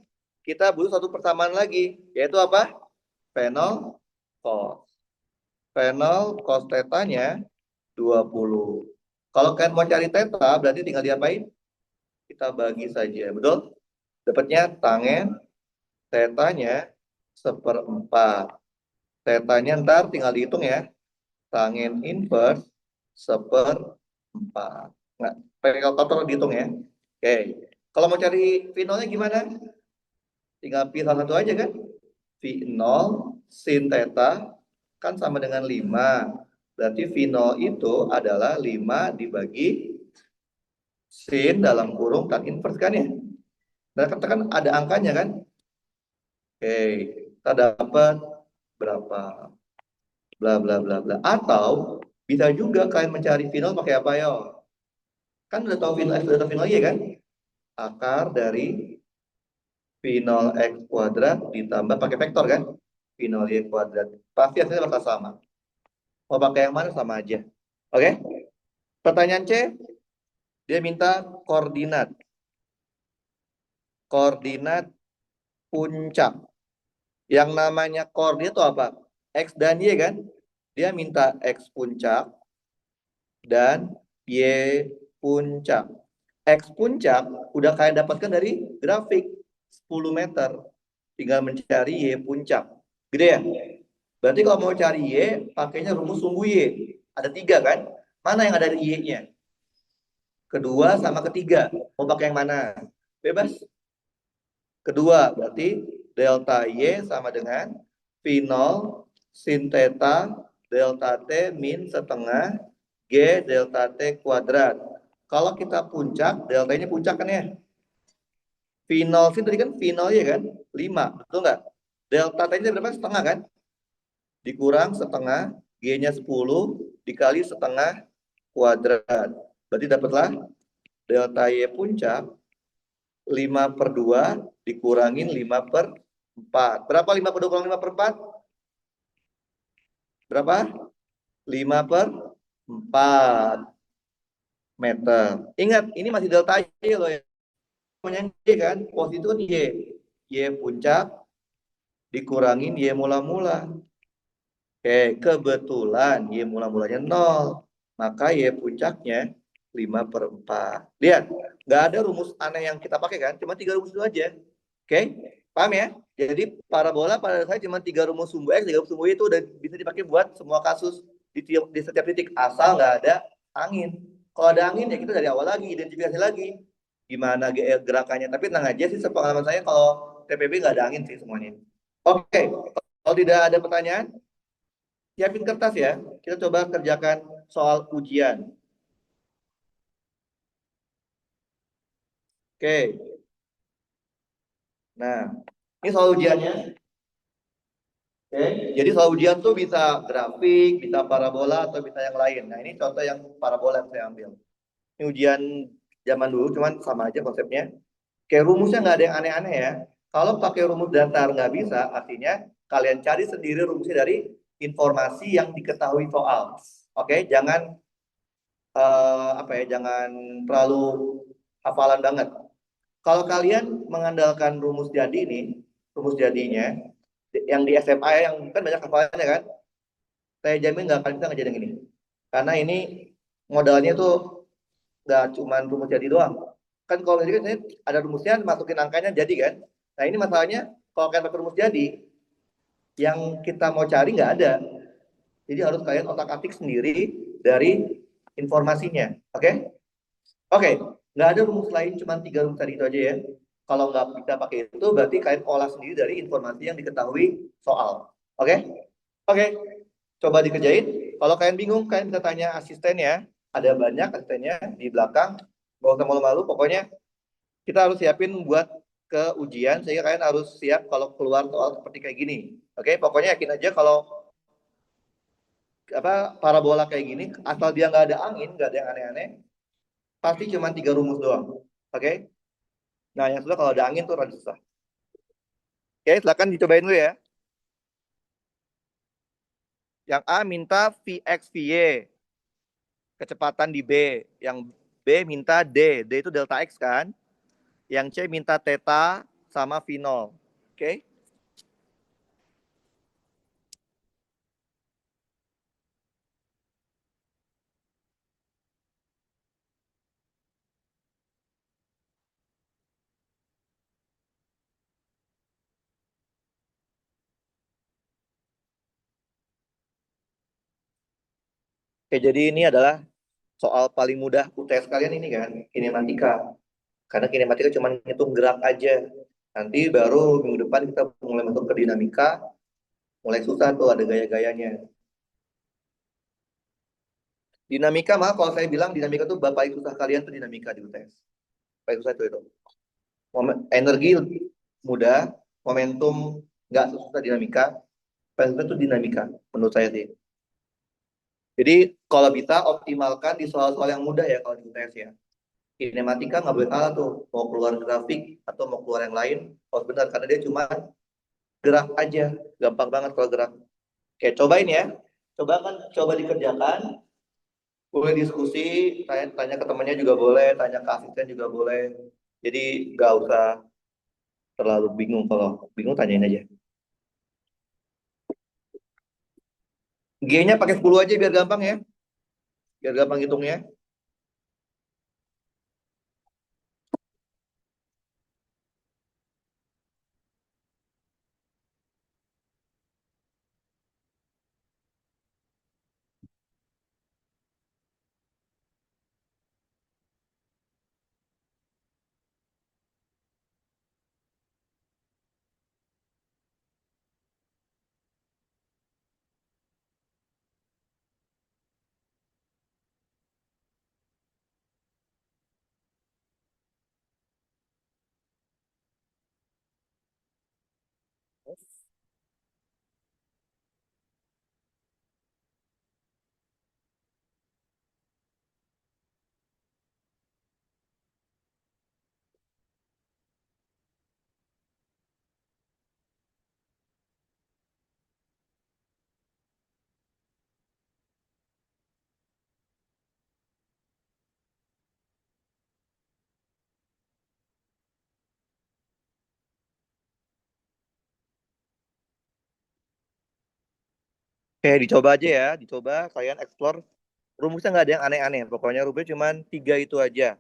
Kita butuh satu persamaan lagi, yaitu apa? P0 cos. P0 cos tetanya 20. Kalau kalian mau cari theta, berarti tinggal diapain? Kita bagi saja, betul? Dapatnya tangen tetanya 1/4. Tetanya ntar tinggal dihitung ya. Tangen inverse 1/4. Nggak, pakai kalkulator dihitung ya. Oke. Kalau mau cari V0-nya gimana? Tinggal pilih salah satu aja kan. V0 sin theta kan sama dengan 5. Berarti V0 itu adalah 5 dibagi sin dalam kurung tan inverse kan ya. Dan kan ada angkanya kan. Oke, kita dapat berapa? Bla bla bla bla. Atau bisa juga kalian mencari V0 pakai apa ya? Kan udah tahu V0 X, udah tahu V0 Y kan? Akar dari V0 X kuadrat ditambah pakai vektor kan? V0 Y kuadrat. Pasti hasilnya bakal sama. Mau pakai yang mana sama aja. Oke? Pertanyaan C, dia minta koordinat. Koordinat puncak. Yang namanya koordinat itu apa? X dan Y kan? Dia minta X puncak dan Y puncak. X puncak udah kalian dapatkan dari grafik 10 meter. Tinggal mencari Y puncak. Gede ya? Berarti kalau mau cari Y, pakainya rumus sumbu Y. Ada 3 kan? Mana yang ada di Y-nya? Kedua sama ketiga. Mau pakai yang mana? Bebas. Kedua, berarti delta Y sama dengan V0 sin theta delta T min setengah G delta T kuadrat. Kalau kita puncak, delta-nya puncak kan ya? V0 sin tadi kan V0 ya kan? 5, betul nggak? Delta T-nya berapa? Setengah kan? Dikurang setengah, G-nya 10, dikali setengah kuadrat. Berarti dapatlah delta Y puncak 5/2 dikurangin 5/4. Berapa 5/2 kurang 5/4? Berapa? 5/4 meter. Ingat, ini masih delta Y loh ya. Namanya Y kan, posisi itu kan Y. Y puncak dikurangin Y mula-mula. Oke, kebetulan Y mula-mulanya 0. Maka Y puncaknya 5/4. Lihat, nggak ada rumus aneh yang kita pakai kan, cuma 3 rumus itu aja. Oke, paham ya? Jadi parabola pada saya cuma 3 rumus sumbu X, 3 rumus sumbu Y itu udah bisa dipakai buat semua kasus di setiap titik, asal nggak ada angin. Kalau ada angin ya kita dari awal lagi, identifikasi lagi. Gimana gerakannya. Tapi tenang aja sih, sepengalaman saya kalau TPB nggak ada angin sih semuanya. Oke, kalau tidak ada pertanyaan, siapin kertas ya. Kita coba kerjakan soal ujian. Oke. Nah, ini soal ujiannya. Oke. Jadi soal ujian tuh bisa grafik, bisa parabola, atau bisa yang lain. Nah, ini contoh yang parabola yang saya ambil. Ini ujian zaman dulu, cuman sama aja konsepnya. Kayak rumusnya nggak ada yang aneh-aneh ya. Kalau pakai rumus datar nggak bisa, artinya kalian cari sendiri rumusnya dari informasi yang diketahui soal. Oke, jangan apa ya, jangan terlalu hafalan banget. Kalau kalian mengandalkan rumus jadi nih, rumus jadinya yang di SMA ya, yang kan banyak hafalannya kan, saya jamin nggak akan bisa ngerjain yang ini. Karena ini modalnya tuh nggak cuma rumus jadi doang. Kan kalau jadi kan ada rumusnya, masukin angkanya jadi kan. Nah ini masalahnya kalau kalian pakai rumus jadi, yang kita mau cari nggak ada. Jadi harus kalian otak-atik sendiri dari informasinya. Oke? Okay? Oke, nggak ada rumus lain, cuma 3 rumus tadi itu aja ya. Kalau nggak bisa pakai itu, berarti kalian olah sendiri dari informasi yang diketahui soal. Oke? Oke, coba dikerjain. Kalau kalian bingung, kalian bisa tanya asisten ya. Ada banyak asistennya di belakang. Gak usah malu-malu, pokoknya kita harus siapin buat ke ujian, sehingga kalian harus siap kalau keluar soal seperti kayak gini. Oke, pokoknya yakin aja kalau apa parabola kayak gini, asal dia nggak ada angin, nggak ada yang aneh-aneh, pasti cuma 3 rumus doang. Oke? Nah, yang susah kalau ada angin tuh rada susah. Oke, silakan dicobain dulu ya. Yang A minta Vx Vy, kecepatan di B. Yang B minta D. D itu delta X kan. Yang C minta theta sama V0. Oke. Oke, jadi ini adalah soal paling mudah UTS kalian ini kan, kinematika. Karena kinematika cuma ngitung gerak aja. Nanti baru minggu depan kita mulai masuk ke dinamika, mulai susah tuh ada gaya-gayanya. Dinamika mah kalau saya bilang dinamika tuh bapak paling susah kalian tuh dinamika di UTS. Paling susah itu. Energi mudah, momentum nggak susah dinamika, paling susah itu dinamika menurut saya sih. Jadi kalau bisa optimalkan di soal-soal yang mudah ya kalau di UTS ya. Kinematika nggak boleh salah tuh, mau keluar grafik atau mau keluar yang lain, harus benar karena dia cuma gerak aja, gampang banget kalau gerak. Oke, cobain ya, coba dikerjakan, boleh diskusi, tanya ke temannya juga boleh, tanya ke asisten juga boleh. Jadi nggak usah terlalu bingung, kalau bingung tanyain aja. G-nya pakai 10 aja biar gampang ya, biar gampang hitungnya. Oke, dicoba aja ya, dicoba kalian explore. Rumusnya nggak ada yang aneh-aneh, pokoknya rumusnya cuma 3 itu aja.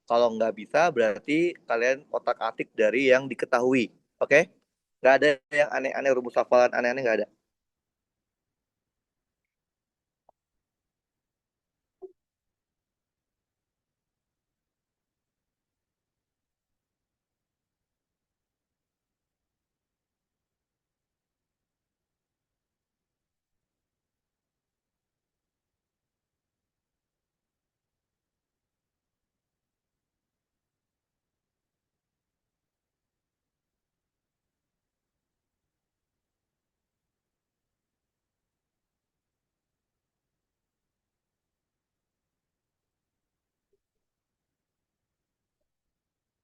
Kalau nggak bisa, berarti kalian otak-atik dari yang diketahui. Oke? Nggak ada yang aneh-aneh, rumus hafalan aneh-aneh nggak ada.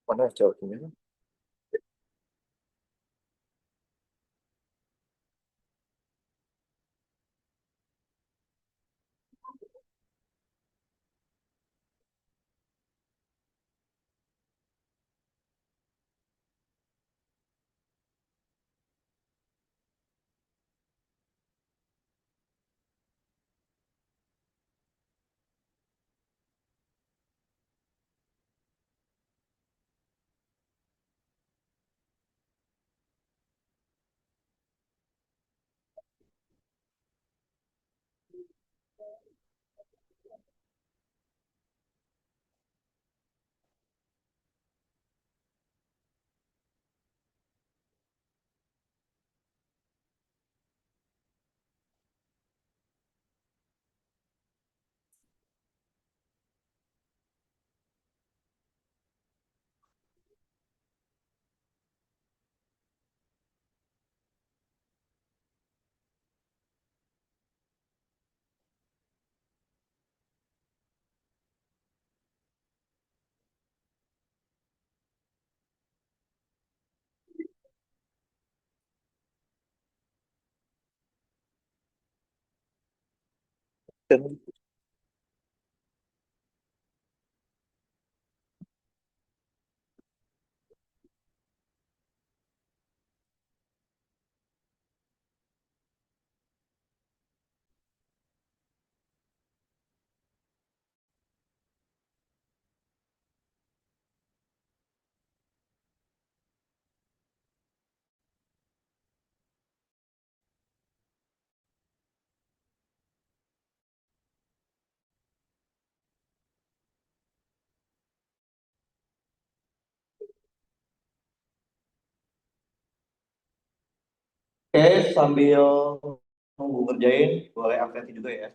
Mana jawabnya? Dan Oke, sambil nunggu ngerjain, boleh absensi juga ya.